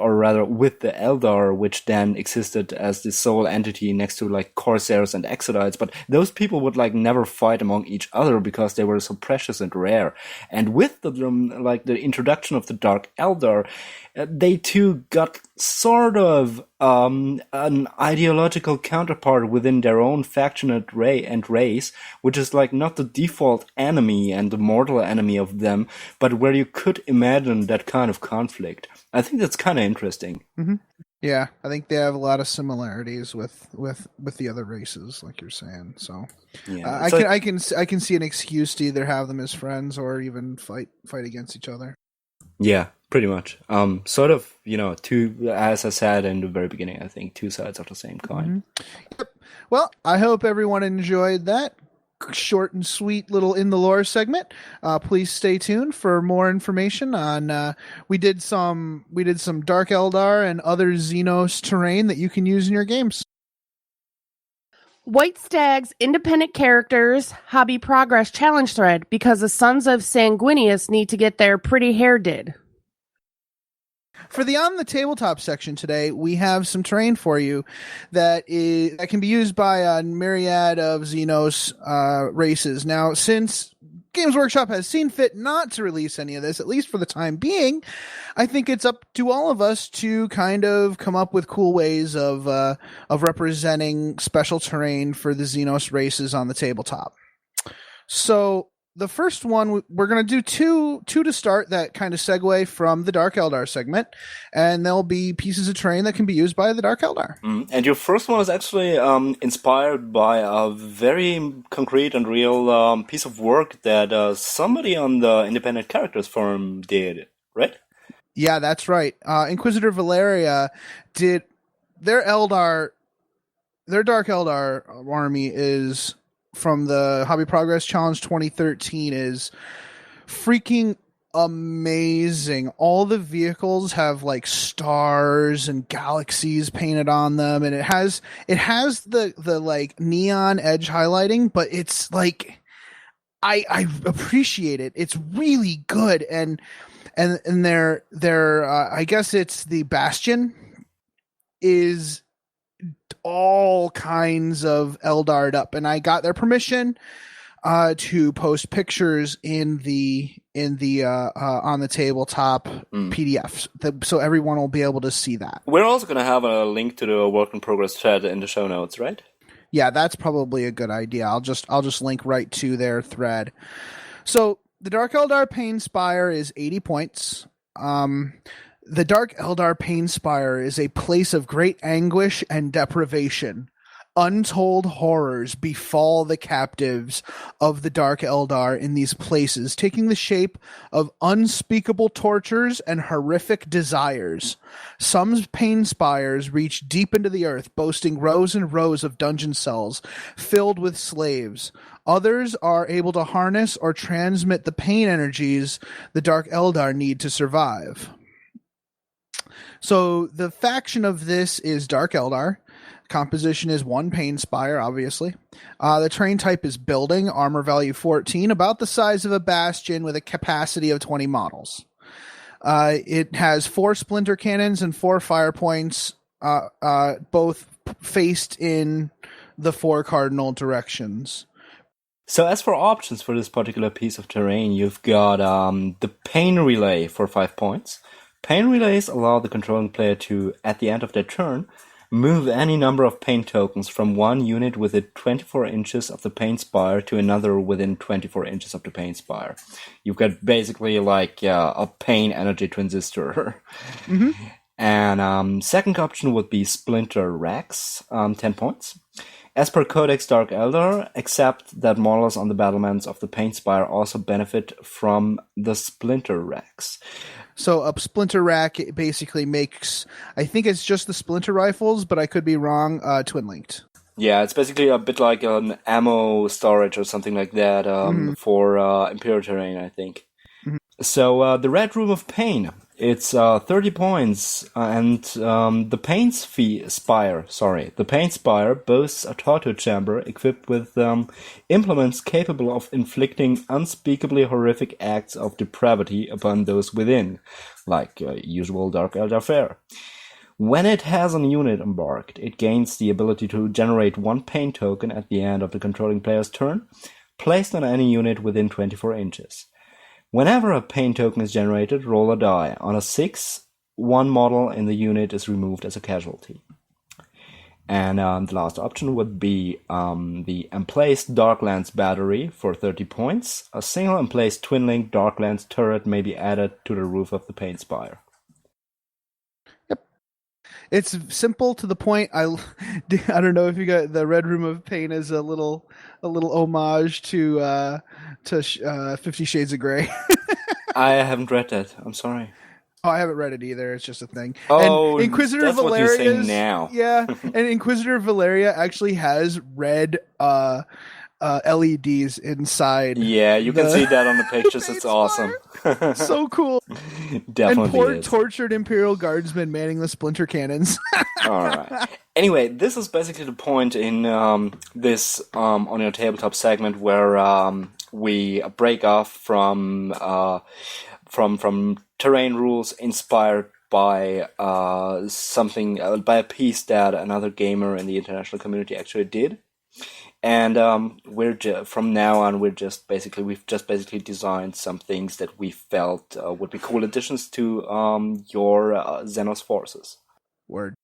or rather with the Eldar, which then existed as the sole entity next to like Corsairs and Exodites. But those people would like never fight among each other because they were so precious and rare. And with the introduction of the Dark Eldar, they too got sort of an ideological counterpart within their own faction and race, which is like not the default enemy and the mortal enemy of them, but where you could imagine that kind of conflict. I think that's kind of interesting. Mm-hmm. Yeah, I think they have a lot of similarities with the other races, like you're saying. So, yeah, I can see an excuse to either have them as friends or even fight against each other. Yeah, pretty much. Sort of, two, as I said in the very beginning, I think two sides of the same coin. Mm-hmm. Yep. Well, I hope everyone enjoyed that short and sweet little In the Lore segment. Please stay tuned for more information on, we did some Dark Eldar and other Xenos terrain that you can use in your games. White Stag's independent characters hobby progress challenge thread because the Sons of Sanguinius need to get their pretty hair did. For the On the Tabletop section today, we have some terrain for you that can be used by a myriad of Xenos races. Now, since Games Workshop has seen fit not to release any of this, at least for the time being, I think it's up to all of us to kind of come up with cool ways of representing special terrain for the Xenos races on the tabletop. So the first one, we're going to do two to start that kind of segue from the Dark Eldar segment, and there'll be pieces of terrain that can be used by the Dark Eldar. And your first one is actually inspired by a very concrete and real piece of work that somebody on the Independent Characters Forum did, right? Yeah, that's right. Inquisitor Valeria did their Dark Eldar army is from the Hobby Progress Challenge 2013 is freaking amazing. All the vehicles have like stars and galaxies painted on them, and it has the like neon edge highlighting, but it's like I appreciate it. It's really good, and their I guess it's the Bastion is all kinds of Eldar'd up, and I got their permission to post pictures in the on the tabletop PDFs, so everyone will be able to see that. We're also going to have a link to the work in progress thread in the show notes, right? Yeah, that's probably a good idea. I'll just link right to their thread. So the Dark Eldar Painspire is 80 points. The Dark Eldar Painspire is a place of great anguish and deprivation. Untold horrors befall the captives of the Dark Eldar in these places, taking the shape of unspeakable tortures and horrific desires. Some Painspires reach deep into the earth, boasting rows and rows of dungeon cells filled with slaves. Others are able to harness or transmit the pain energies the Dark Eldar need to survive. So the faction of this is Dark Eldar. Composition is one Painspire, obviously. The terrain type is building, armor value 14, about the size of a bastion with a capacity of 20 models. It has 4 splinter cannons and 4 fire points, both faced in the 4 cardinal directions. So as for options for this particular piece of terrain, you've got the Pain Relay for 5 points, Pain relays allow the controlling player to, at the end of their turn, move any number of pain tokens from one unit within 24 inches of the pain spire to another within 24 inches of the pain spire. You've got basically like a pain energy transistor. Mm-hmm. And second option would be Splinter Rex, 10 points. As per Codex Dark Elder, except that models on the battlements of the Pain Spire also benefit from the Splinter Rex. So a Splinter Rack basically makes, I think it's just the Splinter Rifles, but I could be wrong, twin-linked. Yeah, it's basically a bit like an ammo storage or something like that for Imperial terrain, I think. Mm-hmm. So the Red Room of Pain, it's 30 points, and the Pain Spire boasts a torture chamber equipped with implements capable of inflicting unspeakably horrific acts of depravity upon those within, like usual Dark Elder fare. When it has a unit embarked, it gains the ability to generate one pain token at the end of the controlling player's turn, placed on any unit within 24 inches. Whenever a pain token is generated, roll a die. On a 6, one model in the unit is removed as a casualty. And the last option would be the emplaced Darklands battery for 30 points. A single emplaced twin-link Darklands turret may be added to the roof of the Pain Spire. It's simple to the point. I don't know if you got the Red Room of Pain as a little homage to 50 Shades of Grey. I haven't read that. I'm sorry. Oh, I haven't read it either. It's just a thing. Oh, and Inquisitor that's what you're saying Valeria's- now. Yeah, and Inquisitor Valeria actually has red LEDs inside. Yeah, you can see that on the pictures. It's awesome. So cool. Definitely And poor is. tortured Imperial Guardsmen manning the splinter cannons. All right. Anyway, this is basically the point in this on your tabletop segment where we break off from terrain rules inspired by something by a piece that another gamer in the international community actually did. And from now on, we've just basically designed some things that we felt would be cool additions to your Xenos forces. Word.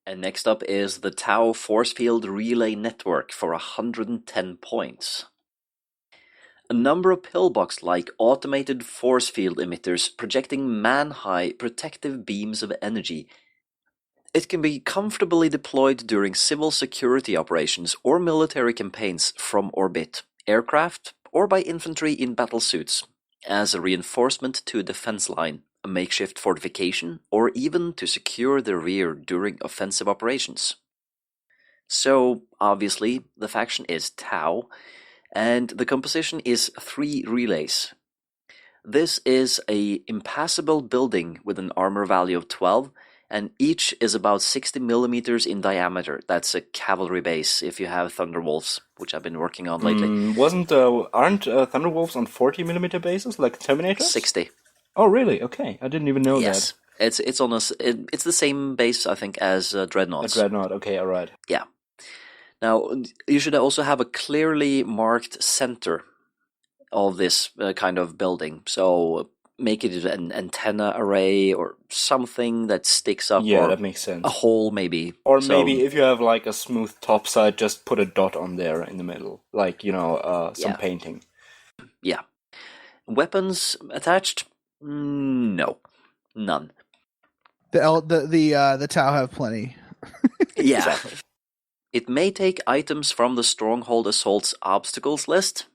And next up is the Tau Force Field Relay Network for 110 points. A number of pillbox-like automated force field emitters projecting man-high protective beams of energy. It can be comfortably deployed during civil security operations or military campaigns from orbit, aircraft, or by infantry in battlesuits, as a reinforcement to a defense line, a makeshift fortification, or even to secure the rear during offensive operations. So, obviously, the faction is Tau, and the composition is 3 relays. This is a impassable building with an armor value of 12, and each is about 60 millimeters in diameter. That's a cavalry base if you have Thunderwolves, which I've been working on lately. Aren't Thunderwolves on 40 millimeter bases like Terminator? 60. Oh, really? Okay, I didn't even know Yes. that. It's the same base, I think, as Dreadnoughts. A Dreadnought. Okay, all right. Yeah. Now, you should also have a clearly marked center of this kind of building. So make it an antenna array or something that sticks up. Yeah, or that makes sense. A hole, maybe. Or maybe if you have like a smooth topside, just put a dot on there in the middle, like some painting. Yeah. Weapons attached? No, none. The Tau have plenty. Yeah. Exactly. It may take items from the Stronghold Assault's obstacles list,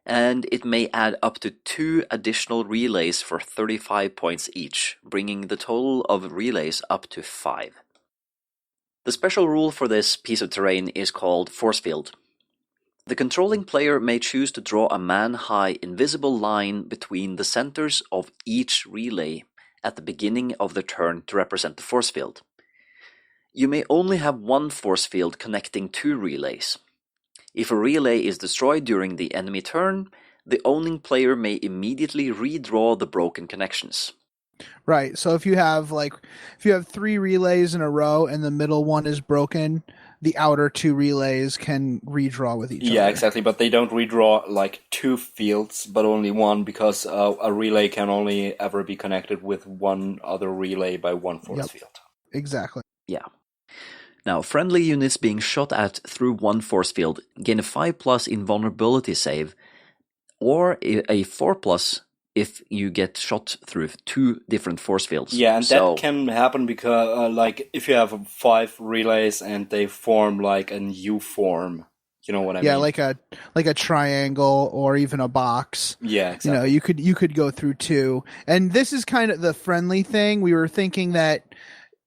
and it may add up to 2 additional relays for 35 points each, bringing the total of relays up to 5. The special rule for this piece of terrain is called Force Field. The controlling player may choose to draw a man-high invisible line between the centers of each relay at the beginning of the turn to represent the force field. You may only have one force field connecting 2 relays. If a relay is destroyed during the enemy turn, the owning player may immediately redraw the broken connections. Right. So if you have 3 relays in a row and the middle one is broken, the outer two relays can redraw with each other. Yeah, exactly, but they don't redraw like two fields, but only one, because a relay can only ever be connected with one other relay by one force field. Exactly. Yeah. Now, friendly units being shot at through one force field gain a 5+ invulnerability save, or a 4+ if you get shot through two different force fields. Yeah, and that can happen because, like, if you have 5 relays and they form like a U form, you know what I mean? Yeah, like a triangle or even a box. Yeah, exactly. You could go through 2, and this is kind of the friendly thing. We were thinking that,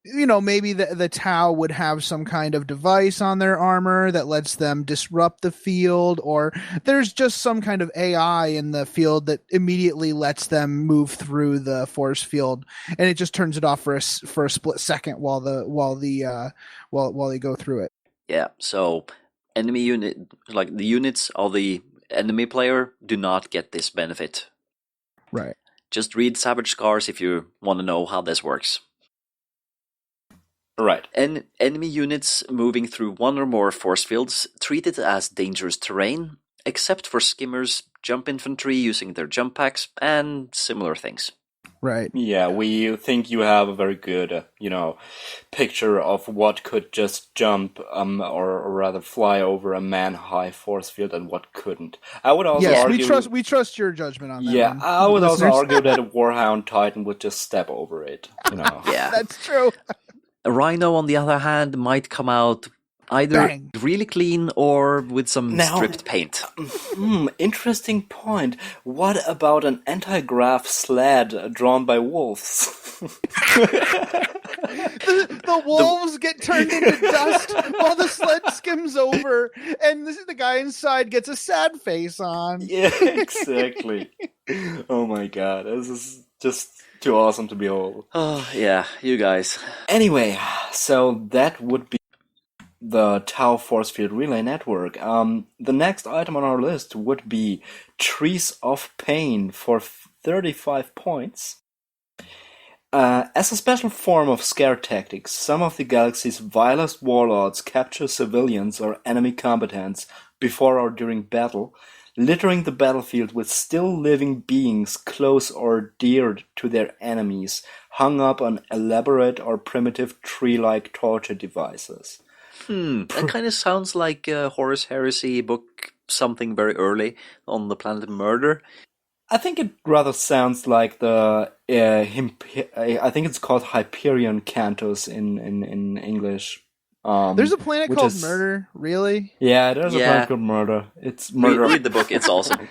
maybe the Tau would have some kind of device on their armor that lets them disrupt the field, or there's just some kind of AI in the field that immediately lets them move through the force field, and it just turns it off for a split second while they go through it. Yeah, so enemy unit, like the units of the enemy player, do not get this benefit. Right. Just read Savage Scars if you want to know how this works. Right. Enemy units moving through one or more force fields treated as dangerous terrain, except for skimmers, jump infantry using their jump packs, and similar things. Right. Yeah, we think you have a very good, picture of what could just jump, or rather fly over a man-high force field and what couldn't. I would also argue... we trust your judgment on that. Yeah, one. I would also argue that a Warhound Titan would just step over it. Yeah, that's true. A Rhino, on the other hand, might come out either Bang. really clean or with some stripped paint. Interesting point. What about an anti-grav sled drawn by wolves? The wolves get turned into dust while the sled skims over, and the guy inside gets a sad face on. Yeah, exactly. Oh my god, this is just too awesome to behold. Oh, yeah, you guys. Anyway, so that would be the Tau Force Field Relay Network. The next item on our list would be Trees of Pain for 35 points. As a special form of scare tactics, some of the galaxy's vilest warlords capture civilians or enemy combatants before or during battle, littering the battlefield with still living beings close or dear to their enemies, hung up on elaborate or primitive tree-like torture devices. That kind of sounds like a Horus Heresy book, something very early on the planet Murder. I think it rather sounds like the I think it's called Hyperion Cantos in English. There's a planet called Murder, really? Yeah, there's a planet called Murder. It's Murder. Read the book, it's awesome.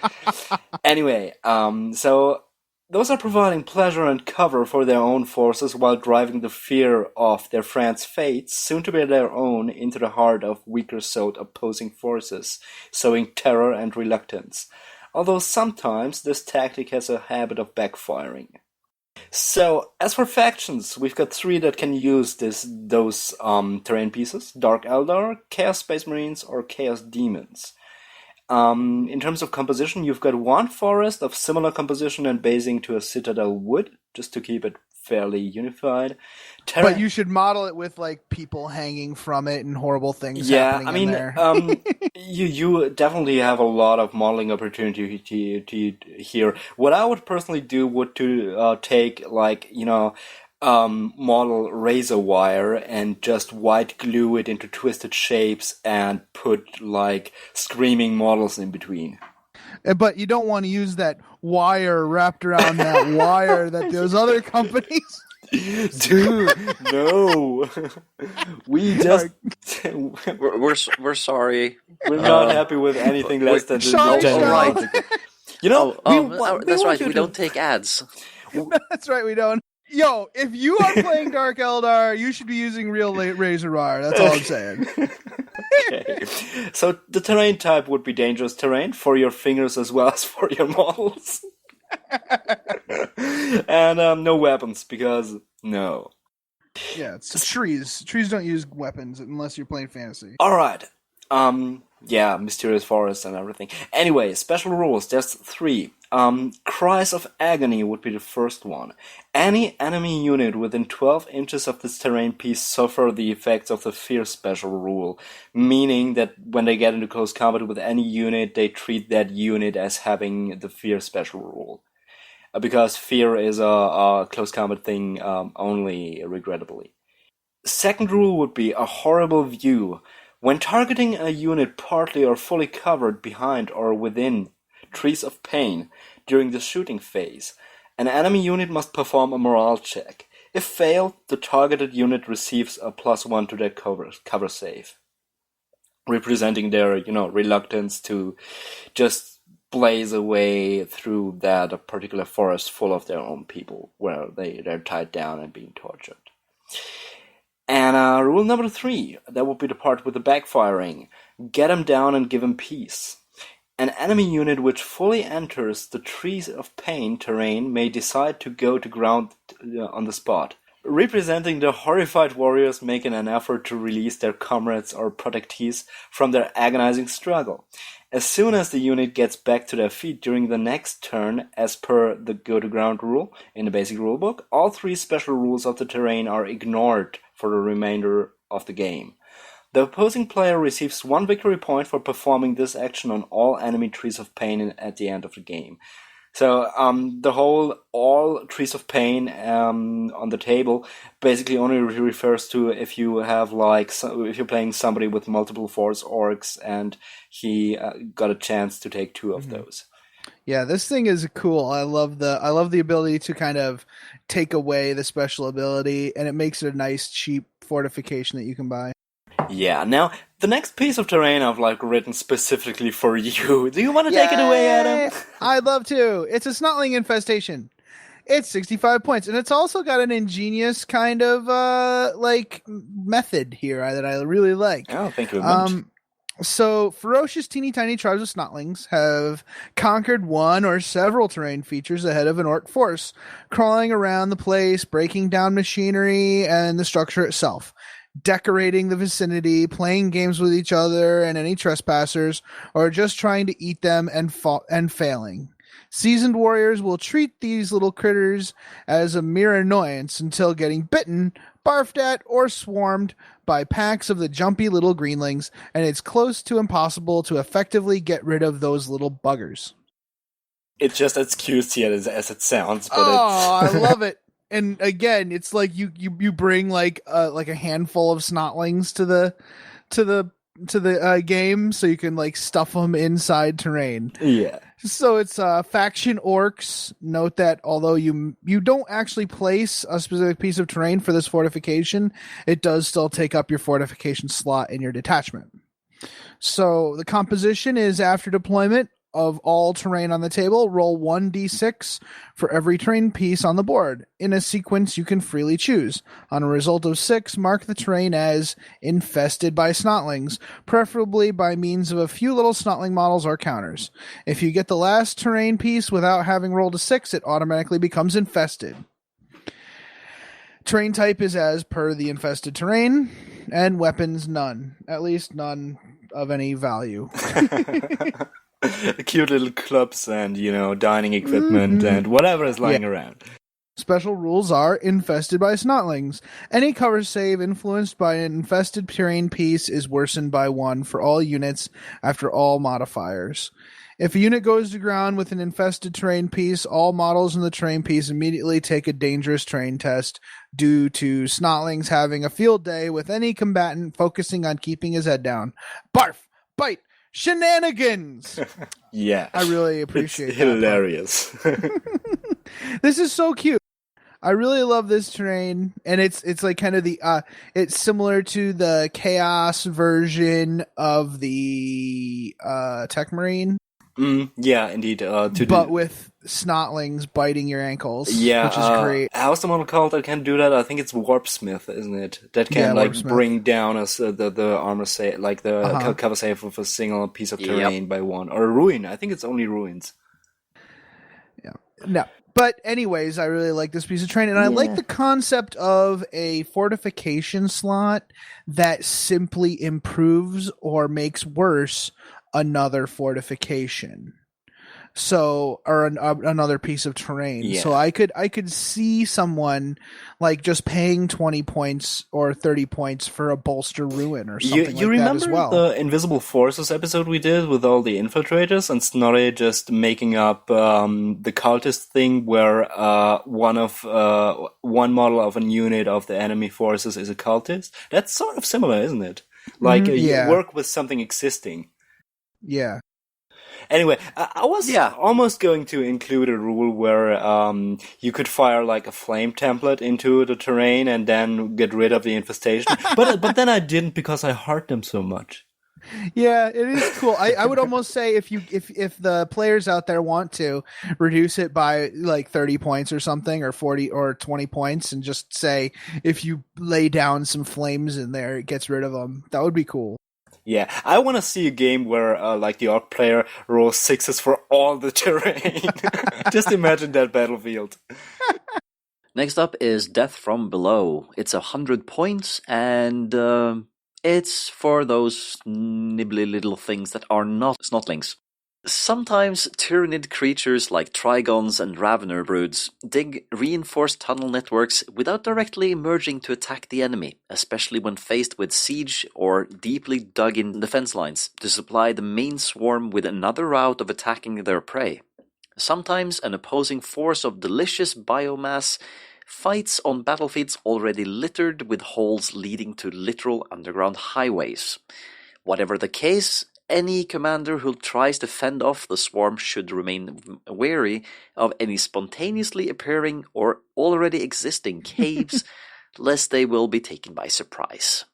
Anyway, so those are providing pleasure and cover for their own forces while driving the fear of their friends' fates, soon to be their own, into the heart of weaker-souled opposing forces, sowing terror and reluctance. Although sometimes this tactic has a habit of backfiring. So, as for factions, we've got 3 that can use those terrain pieces: Dark Eldar, Chaos Space Marines, or Chaos Demons. In terms of composition, you've got 1 forest of similar composition and basing to a Citadel wood, just to keep it fairly unified. But you should model it with like people hanging from it and horrible things happening in there. You definitely have a lot of modeling opportunity here. What I would personally do would to take model razor wire and just white glue it into twisted shapes and put like screaming models in between. But you don't want to use that wire wrapped around that wire that those other companies. Dude, no. We just we're sorry. We're not happy with anything less than sorry, the general. Right. We right. We don't take ads. That's right. We don't. Yo, if you are playing Dark Eldar, you should be using real razor wire. That's all I'm saying. Okay. So the terrain type would be dangerous terrain for your fingers as well as for your models. And no weapons, because no. Yeah, it's trees. Trees don't use weapons unless you're playing fantasy. Alright. Yeah, mysterious forests and everything. Anyway, special rules, there's 3. Cries of Agony would be the first one. Any enemy unit within 12 inches of this terrain piece suffer the effects of the Fear special rule, meaning that when they get into close combat with any unit, they treat that unit as having the Fear special rule. Because Fear is a close combat thing only, regrettably. Second rule would be a Horrible View. When targeting a unit partly or fully covered behind or within trees of pain during the shooting phase, an enemy unit must perform a morale check. If failed, the targeted unit receives a +1 to their cover save, representing their, reluctance to just blaze away through that particular forest full of their own people, where they're tied down and being tortured. And rule number 3, that would be the part with the backfiring. Get him down and give him peace. An enemy unit which fully enters the Trees of Pain terrain may decide to go to ground on the spot, representing the horrified warriors making an effort to release their comrades or protectees from their agonizing struggle. As soon as the unit gets back to their feet during the next turn, as per the go-to-ground rule in the basic rulebook, all 3 special rules of the terrain are ignored for the remainder of the game. The opposing player receives 1 victory point for performing this action on all enemy Trees of Pain at the end of the game. So the whole all Trees of Pain on the table basically only refers to if you have if you're playing somebody with multiple Force Orcs and he got a chance to take 2 of those. Yeah, this thing is cool. I love the ability to kind of take away the special ability, and it makes it a nice cheap fortification that you can buy. Yeah, now the next piece of terrain I've written specifically for you. Do you want to take it away, Adam? I'd love to. It's a Snotling infestation. It's 65 points, and it's also got an ingenious kind of method here that I really like. Oh, thank you very much. So, ferocious teeny tiny tribes of Snotlings have conquered one or several terrain features ahead of an orc force, crawling around the place, breaking down machinery and the structure itself, decorating the vicinity, playing games with each other and any trespassers, or just trying to eat them and failing. Seasoned warriors will treat these little critters as a mere annoyance until getting bitten, barfed at, or swarmed by packs of the jumpy little greenlings, and it's close to impossible to effectively get rid of those little buggers. It's just as cute as it sounds, but I love it. And again, it's like you bring like a handful of Snotlings to the game, so you can stuff them inside terrain. Yeah. So it's faction orcs. Note that although you don't actually place a specific piece of terrain for this fortification, it does still take up your fortification slot in your detachment. So the composition is after deployment of all terrain on the table, roll 1d6 for every terrain piece on the board, in a sequence you can freely choose. On a result of 6, mark the terrain as infested by Snotlings, preferably by means of a few little Snotling models or counters. If you get the last terrain piece without having rolled a 6, it automatically becomes infested. Terrain type is as per the infested terrain, and weapons none. At least none of any value. Cute little clubs and, dining equipment and whatever is lying around. Special rules are infested by Snotlings. Any cover save influenced by an infested terrain piece is worsened by 1 for all units after all modifiers. If a unit goes to ground with an infested terrain piece, all models in the terrain piece immediately take a dangerous terrain test due to Snotlings having a field day with any combatant focusing on keeping his head down. Barf! Bite! Shenanigans! Yeah. I really appreciate it's hilarious. This is so cute. I really love this terrain, and it's like kind of the it's similar to the Chaos version of the Tech Marine. Yeah, indeed. With Snotlings biting your ankles, yeah, which is great. How's the model called that can do that? I think it's Warpsmith, isn't it? That can bring down the armor save, the cover save with a single piece of terrain by 1, or a ruin. I think it's only ruins. Yeah. No. But anyways, I really like this piece of terrain, and I like the concept of a fortification slot that simply improves or makes worse another fortification. So, or another piece of terrain. Yeah. So I could see someone like just paying 20 points or 30 points for a bolster ruin or something you like that as well. You remember the Invisible Forces episode we did with all the infiltrators and Snorri just making up the cultist thing where one model of a unit of the enemy forces is a cultist? That's sort of similar, isn't it? Like you work with something existing. Yeah. Anyway, I was almost going to include a rule where you could fire like a flame template into the terrain and then get rid of the infestation. but then I didn't because I heart them so much. Yeah, it is cool. I would almost say if the players out there want to reduce it by like 30 points or something, or 40 or 20 points, and just say if you lay down some flames in there, it gets rid of them. That would be cool. Yeah, I want to see a game where, like, the orc player rolls 6s for all the terrain. Just imagine that battlefield. Next up is Death from Below. It's 100 points, and it's for those nibbly little things that are not snotlings. Sometimes Tyranid creatures like Trigons and Ravener broods dig reinforced tunnel networks without directly emerging to attack the enemy, especially when faced with siege or deeply dug-in defense lines, to supply the main swarm with another route of attacking their prey. Sometimes an opposing force of delicious biomass fights on battlefields already littered with holes leading to literal underground highways. Whatever the case, any commander who tries to fend off the swarm should remain wary of any spontaneously appearing or already existing caves, lest they will be taken by surprise.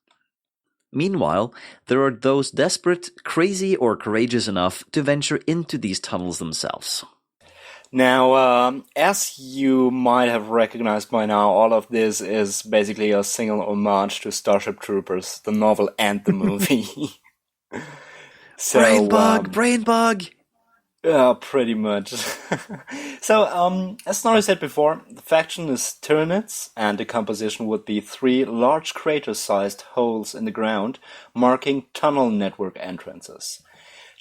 Meanwhile, there are those desperate, crazy, or courageous enough to venture into these tunnels themselves. Now, as you might have recognized by now, all of this is basically a single homage to Starship Troopers, the novel and the movie. So, brain bug! Yeah, pretty much. So, as Snorri said before, the faction is Tyranids, and the composition would be 3 large crater-sized holes in the ground, marking tunnel network entrances.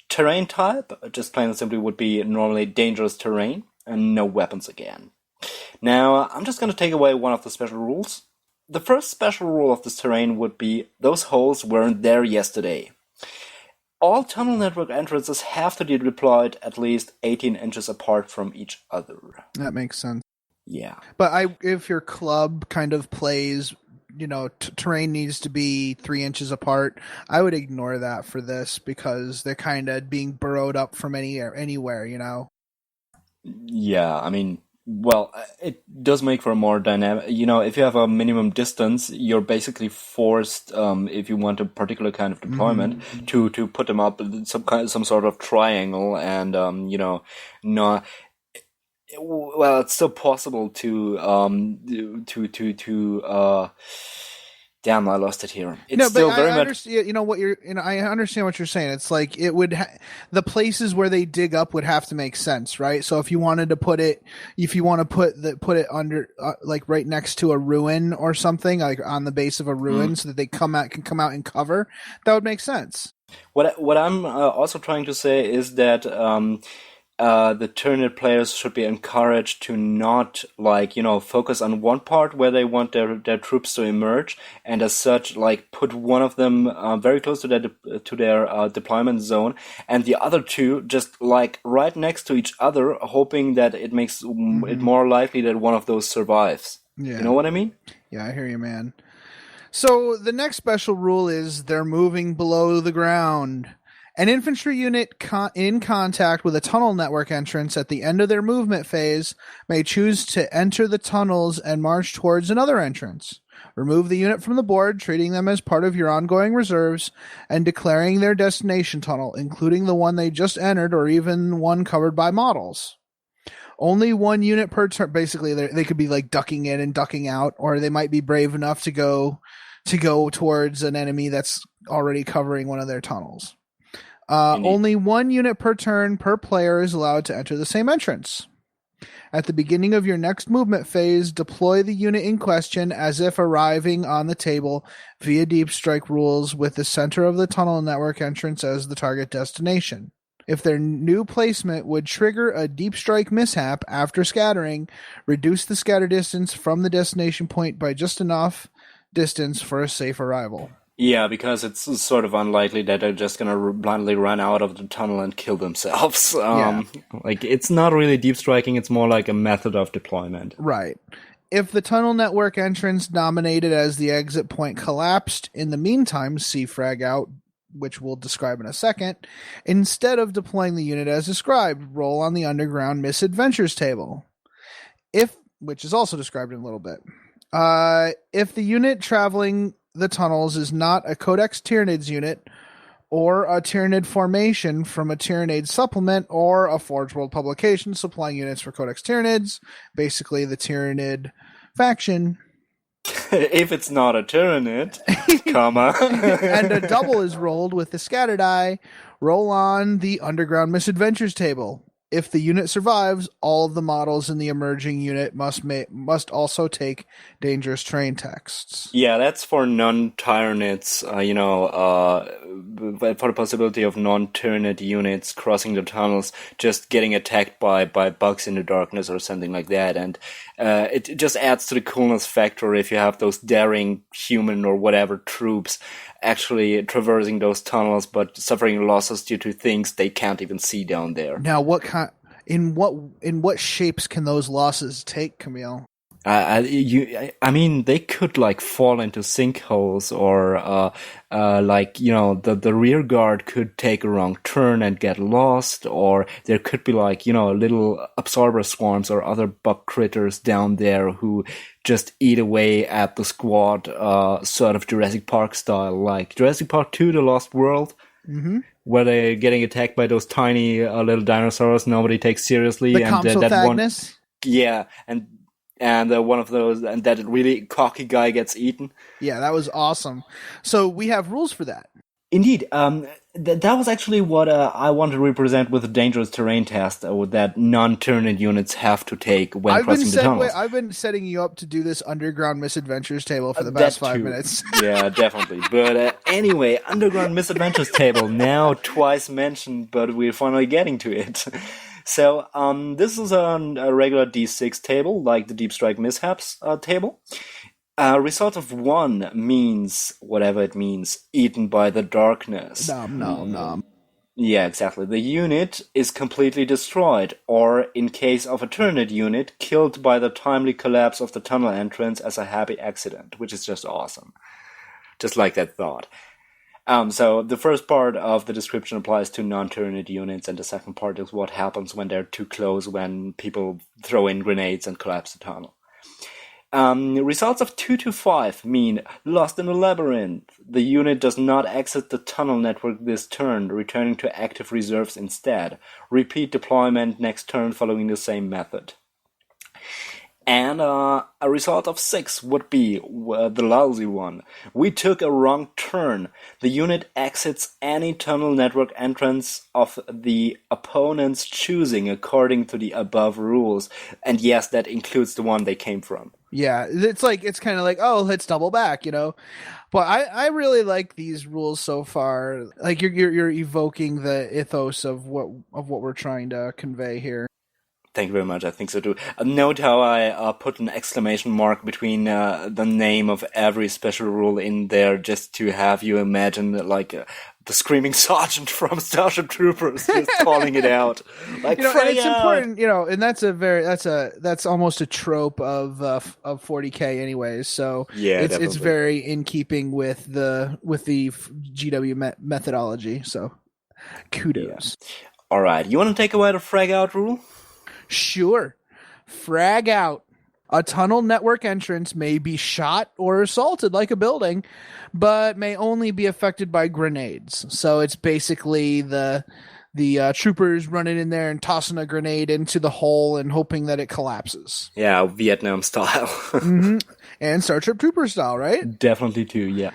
Terrain type, just plain and simply, would be normally dangerous terrain, and no weapons again. Now, I'm just going to take away one of the special rules. The first special rule of this terrain would be those holes weren't there yesterday. All tunnel network entrances have to be deployed at least 18 inches apart from each other. That makes sense. Yeah. But if your club kind of plays, terrain needs to be 3 inches apart, I would ignore that for this because they're kind of being burrowed up from anywhere, Yeah, I mean, well, it does make for a more dynamic, if you have a minimum distance, you're basically forced, if you want a particular kind of deployment, to put them up in some sort of triangle, and not. Well, it's still possible damn, I lost it here. It's still very much. I understand what you're saying. It's like it would. The places where they dig up would have to make sense, right? So if you wanted to put it under, like right next to a ruin or something, like on the base of a ruin, so that they can come out and cover, that would make sense. What I'm also trying to say is that the Tyranid players should be encouraged to not focus on one part where they want their troops to emerge, and as such put one of them very close to their deployment zone, and the other two just right next to each other, hoping that it makes it more likely that one of those survives. Yeah. You know what I mean? Yeah, I hear you, man. So the next special rule is they're moving below the ground. An infantry unit in contact with a tunnel network entrance at the end of their movement phase may choose to enter the tunnels and march towards another entrance. Remove the unit from the board, treating them as part of your ongoing reserves, and declaring their destination tunnel, including the one they just entered or even one covered by models. Only one unit per turn. Basically, they could be ducking in and ducking out, or they might be brave enough to go towards an enemy that's already covering one of their tunnels. Only one unit per turn per player is allowed to enter the same entrance. At the beginning of your next movement phase, deploy the unit in question as if arriving on the table via deep strike rules with the center of the tunnel network entrance as the target destination. If their new placement would trigger a deep strike mishap after scattering, reduce the scatter distance from the destination point by just enough distance for a safe arrival. Yeah, because it's sort of unlikely that they're just gonna blindly run out of the tunnel and kill themselves. Like, it's not really deep striking, it's more like a method of deployment. Right. If the tunnel network entrance nominated as the exit point collapsed, in the meantime, see frag out, which we'll describe in a second. Instead of deploying the unit as described, roll on the underground misadventures table. Which is also described in a little bit. If the unit traveling the tunnels is not a Codex Tyranids unit, or a Tyranid formation from a Tyranid supplement, or a Forge World publication supplying units for Codex Tyranids, basically the Tyranid faction. If it's not a Tyranid, comma. And a double is rolled with the scatter die, roll on the underground misadventures table. If the unit survives, all of the models in the emerging unit must also take dangerous terrain tests. Yeah, that's for non-Tyranids, for the possibility of non-Tyranid units crossing the tunnels, just getting attacked by bugs in the darkness or something like that. And it just adds to the coolness factor if you have those daring human or whatever troops actually traversing those tunnels but suffering losses due to things they can't even see down there. Now, in what shapes can those losses take, Camille? They could like fall into sinkholes, or the rear guard could take a wrong turn and get lost, or there could be little absorber swarms or other bug critters down there who just eat away at the squad, sort of Jurassic Park style, like Jurassic Park 2: The Lost World. Mm-hmm. Where they're getting attacked by those tiny little dinosaurs nobody takes seriously, the and that one, yeah, and one of those, and that really cocky guy gets eaten. Yeah, that was awesome. So we have rules for that. Indeed. That was actually what I want to represent with the dangerous terrain test that non-Tyranid units have to take when crossing the tunnels. I've been setting you up to do this underground misadventures table for the past 5 minutes. Yeah, definitely. But anyway, underground misadventures table, now twice mentioned, but we're finally getting to it. So this is a regular D6 table, like the Deep Strike Mishaps table. Result of 1 means whatever it means, eaten by the darkness. Nom. Yeah, exactly. The unit is completely destroyed, or in case of a Tyranid unit, killed by the timely collapse of the tunnel entrance as a happy accident, which is just awesome. Just like that thought. So the first part of the description applies to non-Tyranid units, and the second part is what happens when they're too close, when people throw in grenades and collapse the tunnel. Results of 2 to 5 mean lost in a labyrinth. The unit does not exit the tunnel network this turn, returning to active reserves instead. Repeat deployment next turn following the same method. And a result of 6 would be the lousy one. We took a wrong turn. The unit exits any tunnel network entrance of the opponent's choosing according to the above rules. And yes, that includes the one they came from. Yeah, it's kind of like, oh, let's double back, But I really like these rules so far. Like you're evoking the ethos of what we're trying to convey here. Thank you very much. I think so too. Note how I put an exclamation mark between the name of every special rule in there, just to have you imagine the screaming sergeant from Starship Troopers just calling it out. Like, and it's important, and that's almost a trope of 40K anyways. So yeah, it's very in keeping with the GW methodology. So kudos. Yeah. All right, you want to take away the frag out rule? Sure. Frag out. A tunnel network entrance may be shot or assaulted like a building, but may only be affected by grenades. So it's basically the troopers running in there and tossing a grenade into the hole and hoping that it collapses. Yeah, Vietnam style. Mm-hmm. And Starship Trooper style, right? Definitely too, yeah.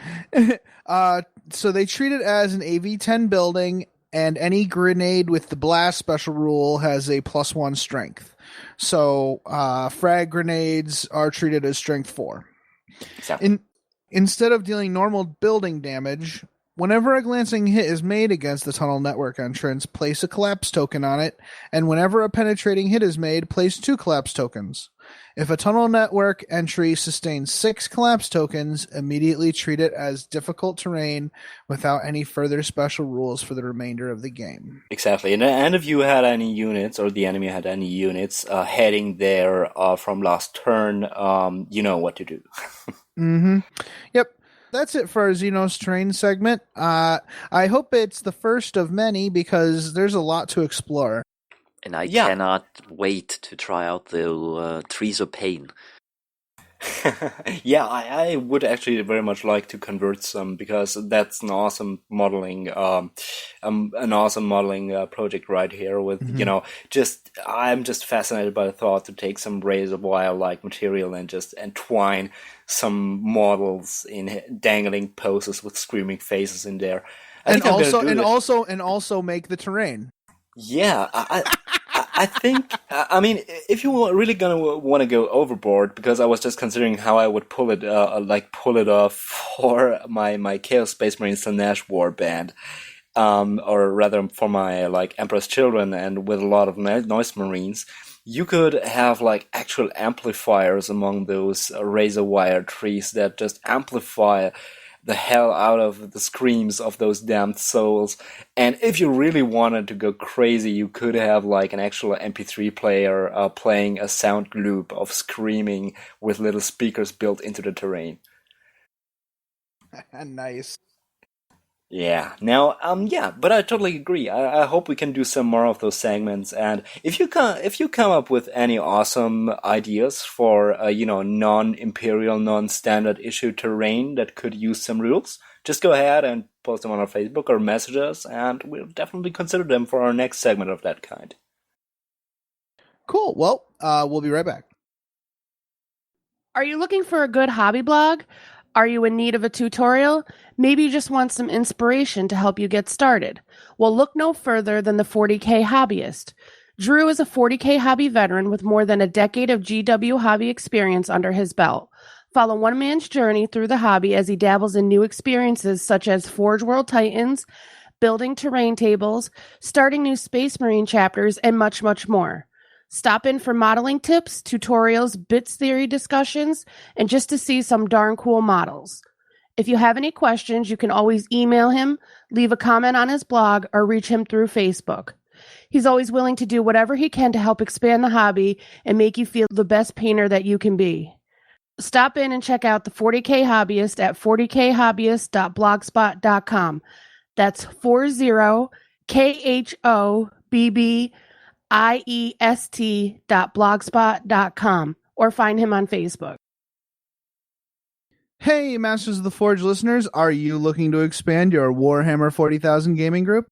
So they treat it as an AV-10 building, and any grenade with the blast special rule has a +1 strength. So frag grenades are treated as strength 4. Exactly. Instead of dealing normal building damage, whenever a glancing hit is made against the tunnel network entrance, place a collapse token on it, and whenever a penetrating hit is made, place 2 collapse tokens. If a tunnel network entry sustains 6 collapse tokens, immediately treat it as difficult terrain without any further special rules for the remainder of the game. Exactly. And if you had any units, or the enemy had any units heading there from last turn, you know what to do. Mm-hmm. Yep. That's it for our Xenos terrain segment. I hope it's the first of many because there's a lot to explore. And I cannot wait to try out the Trees of Pain. Yeah, I would actually very much like to convert some, because that's an awesome modeling, project right here. With I'm just fascinated by the thought to take some razor wire like material and just entwine some models in dangling poses with screaming faces in there, and also make the terrain. Yeah, I think, I mean, if you were really gonna want to go overboard, because I was just considering how I would pull it off for my Chaos Space Marine Slaanesh War band, or rather for my Emperor's Children, and with a lot of Noise Marines, you could have actual amplifiers among those razor wire trees that just amplify the hell out of the screams of those damned souls. And if you really wanted to go crazy, you could have an actual MP3 player playing a sound loop of screaming with little speakers built into the terrain. Nice. Yeah. Now, but I totally agree. I hope we can do some more of those segments. And if you come up with any awesome ideas for non-imperial, non-standard issue terrain that could use some rules, just go ahead and post them on our Facebook or message us, and we'll definitely consider them for our next segment of that kind. Cool. Well, we'll be right back. Are you looking for a good hobby blog? Are you in need of a tutorial? Maybe you just want some inspiration to help you get started. Well, look no further than the 40K Hobbyist. Drew is a 40K hobby veteran with more than a decade of GW hobby experience under his belt. Follow one man's journey through the hobby as he dabbles in new experiences such as Forge World Titans, building terrain tables, starting new Space Marine chapters, and much, much more. Stop in for modeling tips, tutorials, bits theory discussions, and just to see some darn cool models. If you have any questions, you can always email him, leave a comment on his blog, or reach him through Facebook. He's always willing to do whatever he can to help expand the hobby and make you feel the best painter that you can be. Stop in and check out the 40K Hobbyist at 40khobbyist.blogspot.com. That's 40khobbyist.blogspot.com, or find him on Facebook. Hey, Masters of the Forge listeners, are you looking to expand your Warhammer 40,000 gaming group?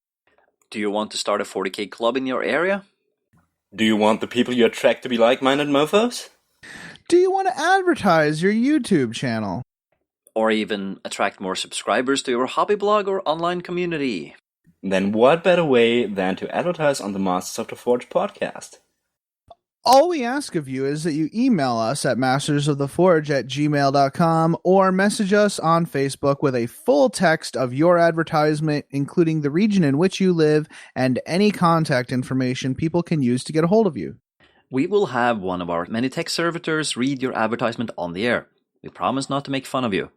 Do you want to start a 40K club in your area? Do you want the people you attract to be like-minded mofos? Do you want to advertise your YouTube channel? Or even attract more subscribers to your hobby blog or online community? Then what better way than to advertise on the Masters of the Forge podcast? All we ask of you is that you email us at mastersoftheforge@gmail.com or message us on Facebook with a full text of your advertisement, including the region in which you live and any contact information people can use to get a hold of you. We will have one of our many tech servitors read your advertisement on the air. We promise not to make fun of you.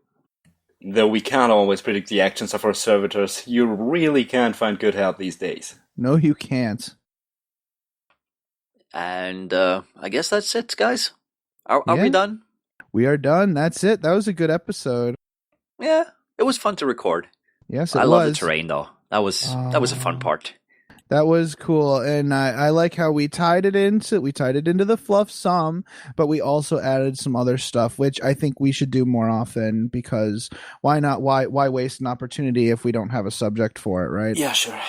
Though we can't always predict the actions of our servitors, you really can't find good help these days. No, you can't. And I guess that's it, guys. Are we done? We are done. That's it. That was a good episode. Yeah, it was fun to record. Yes, it was. I love the terrain, though. That was a fun part. That was cool, and I like how we tied it into the fluff some, but we also added some other stuff, which I think we should do more often, because why not? Why waste an opportunity if we don't have a subject for it, right? Yeah, sure.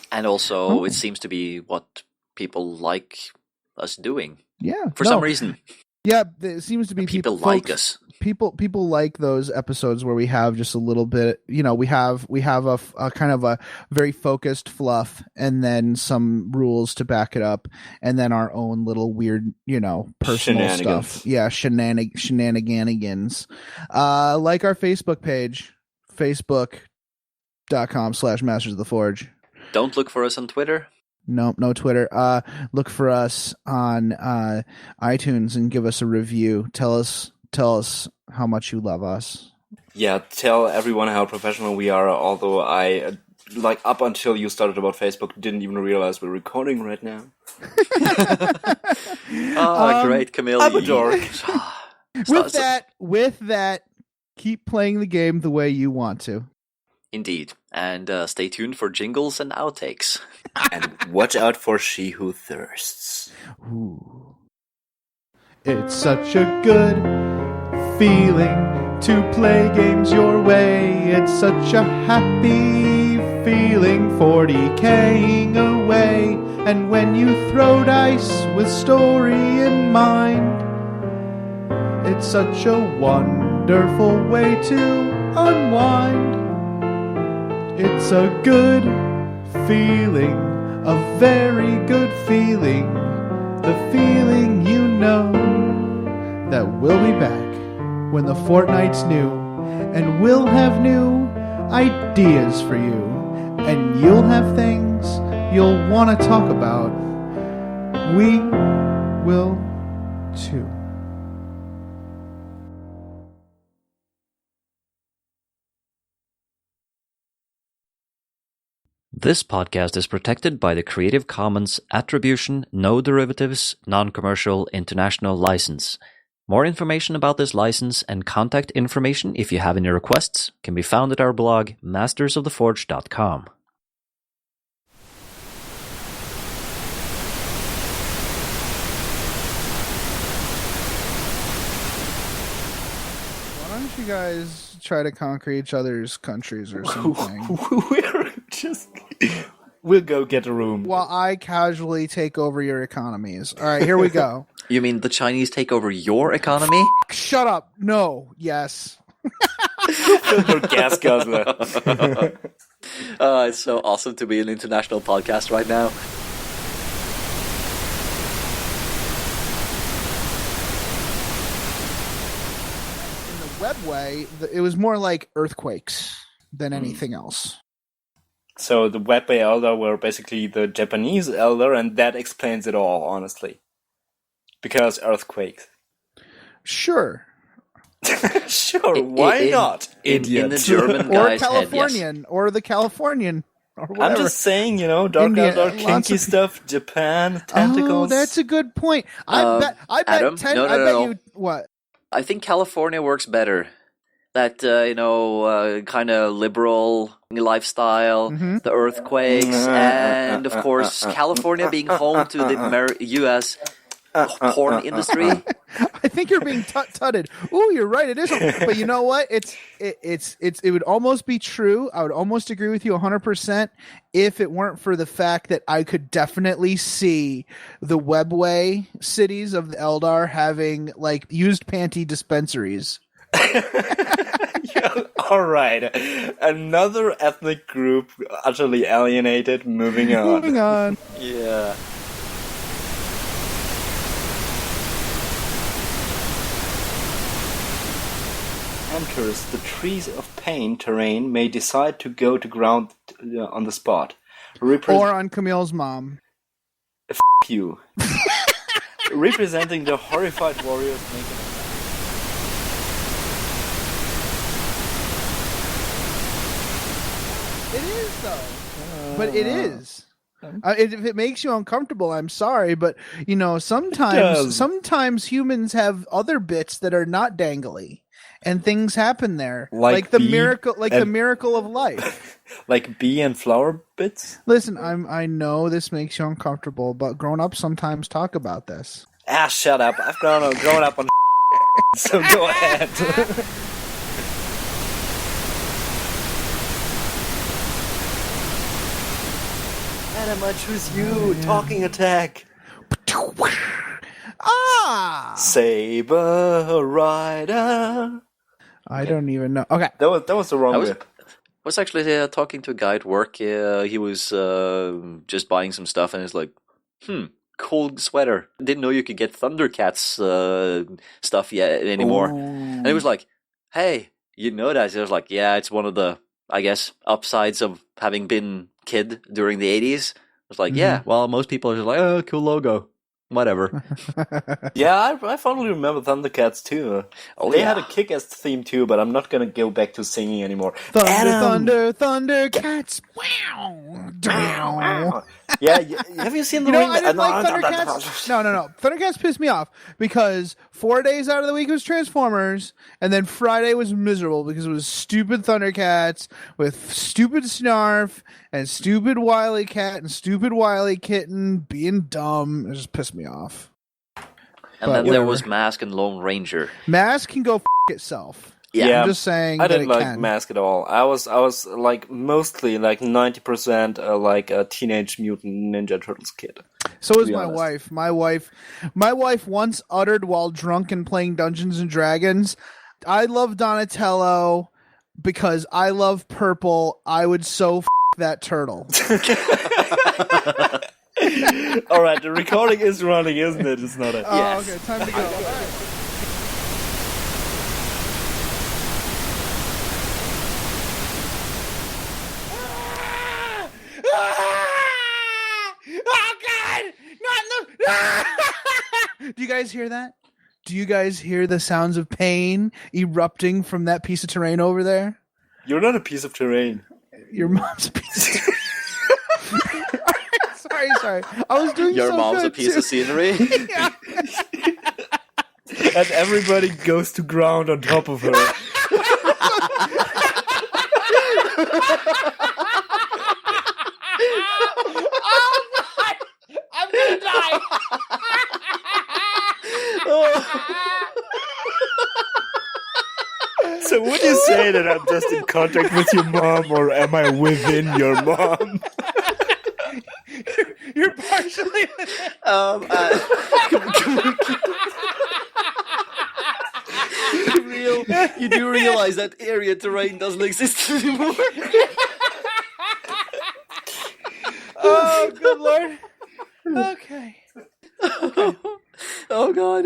And also, it seems to be what people like us doing. Yeah, for some reason. Yeah, there seems to be people like us. People like those episodes where we have just a little bit, we have a kind of a very focused fluff and then some rules to back it up and then our own little weird, personal stuff. Yeah, shenanigans. Like our Facebook page, facebook.com/Masters of the Forge. Don't look for us on Twitter. No Twitter. Look for us on iTunes and give us a review. Tell us how much you love us. Yeah, tell everyone how professional we are. Although I, up until you started about Facebook, didn't even realize we're recording right now. Great, Camille. I'm a dork. With that, keep playing the game the way you want to. Indeed. And stay tuned for jingles and outtakes. And watch out for She Who Thirsts. Ooh. It's such a good feeling to play games your way. It's such a happy feeling 40K'ing away. And when you throw dice with story in mind, it's such a wonderful way to unwind. It's a good feeling, a very good feeling, the feeling you know that we'll be back when the fortnight's new, and we'll have new ideas for you, and you'll have things you'll want to talk about. We will too. This podcast is protected by the Creative Commons Attribution, No Derivatives, Non-Commercial International License. More information about this license and contact information if you have any requests can be found at our blog, mastersoftheforge.com. Why don't you guys try to conquer each other's countries or something? We'll go get a room. While I casually take over your economies. All right, here we go. You mean the Chinese take over your economy? Shut up. No. Yes. Gas guzzler. It's so awesome to be an international podcast right now. In the webway, it was more like earthquakes than anything else. So the Webway Elder were basically the Japanese Elder, and that explains it all, honestly. Because earthquakes. Sure. Sure, why not? In the German Or guy's Californian, head, yes. or the Californian, or whatever. I'm just saying, dark outdoor kinky stuff, Japan, tentacles. Oh, that's a good point. I bet Adam? No. you what? I think California works better. That, kind of liberal lifestyle, the earthquakes, and, of course, California being home to the U.S. porn industry. I think you're being tutted. Ooh, you're right. It is. But you know what? It would almost be true. I would almost agree with you 100% if it weren't for the fact that I could definitely see the Webway cities of the Eldar having, used panty dispensaries. All right. Another ethnic group utterly alienated. Moving on. Yeah. Enters the Trees of Pain terrain may decide to go to ground on the spot. Or on Camille's mom. F*** you. Representing the horrified warriors making It is, though. But it is. If it makes you uncomfortable, I'm sorry, but sometimes humans have other bits that are not dangly, and things happen there, like the miracle of life, like bee and flower bits. Listen, I know this makes you uncomfortable, but grown-ups sometimes talk about this. Shut up! I've grown up on so go ahead. Adam, I choose you. Talking attack. Saber Rider. I don't even know. Okay. That was the wrong whip. I was actually talking to a guy at work. He was just buying some stuff, and he's like, cool sweater. Didn't know you could get Thundercats stuff yet anymore. Ooh. And he was like, hey, you know that? I was like, yeah, it's one of the, I guess, upsides of having been kid during the 80s. I was like, yeah, well, most people are just like, oh, cool logo. Whatever. Yeah, I fondly remember Thundercats too. They had a Kick-Ass theme too, but I'm not gonna go back to singing anymore. Thundercats! Wow! Yeah, have you seen the ring? I didn't like Thundercats. No. Thundercats pissed me off because 4 days out of the week was Transformers, and then Friday was miserable because it was stupid Thundercats with stupid Snarf and stupid Wily Cat and stupid Wily Kitten being dumb. It just pissed me off. And then there was Mask and Lone Ranger. Mask can go itself. Yeah, I'm just saying. I didn't like Mask at all. I was like mostly like 90% like a Teenage Mutant Ninja Turtles kid. So is my wife. My wife once uttered while drunk and playing Dungeons and Dragons, "I love Donatello because I love purple. I would so that turtle." All right, the recording is running, isn't it? It's not. Yes. Okay, time to go. Oh God! Do you guys hear that? Do you guys hear the sounds of pain erupting from that piece of terrain over there? You're not a piece of terrain. Your mom's a piece of terrain. Sorry. I was doing Your so mom's good a piece of scenery. Yeah. And everybody goes to ground on top of her. Oh God! I'm gonna die. So would you say that I'm just in contact with your mom, or am I within your mom? You're partially. You do realize that area terrain doesn't exist anymore. Oh, good Lord. Okay. Oh God.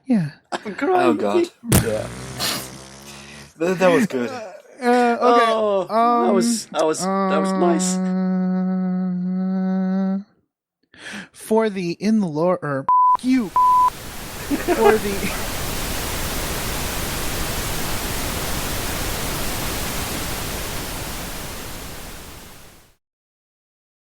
Yeah. I'm crying. Oh God. Yeah. That was good. Okay. Oh, that was nice. For the in the lore, or you. For the.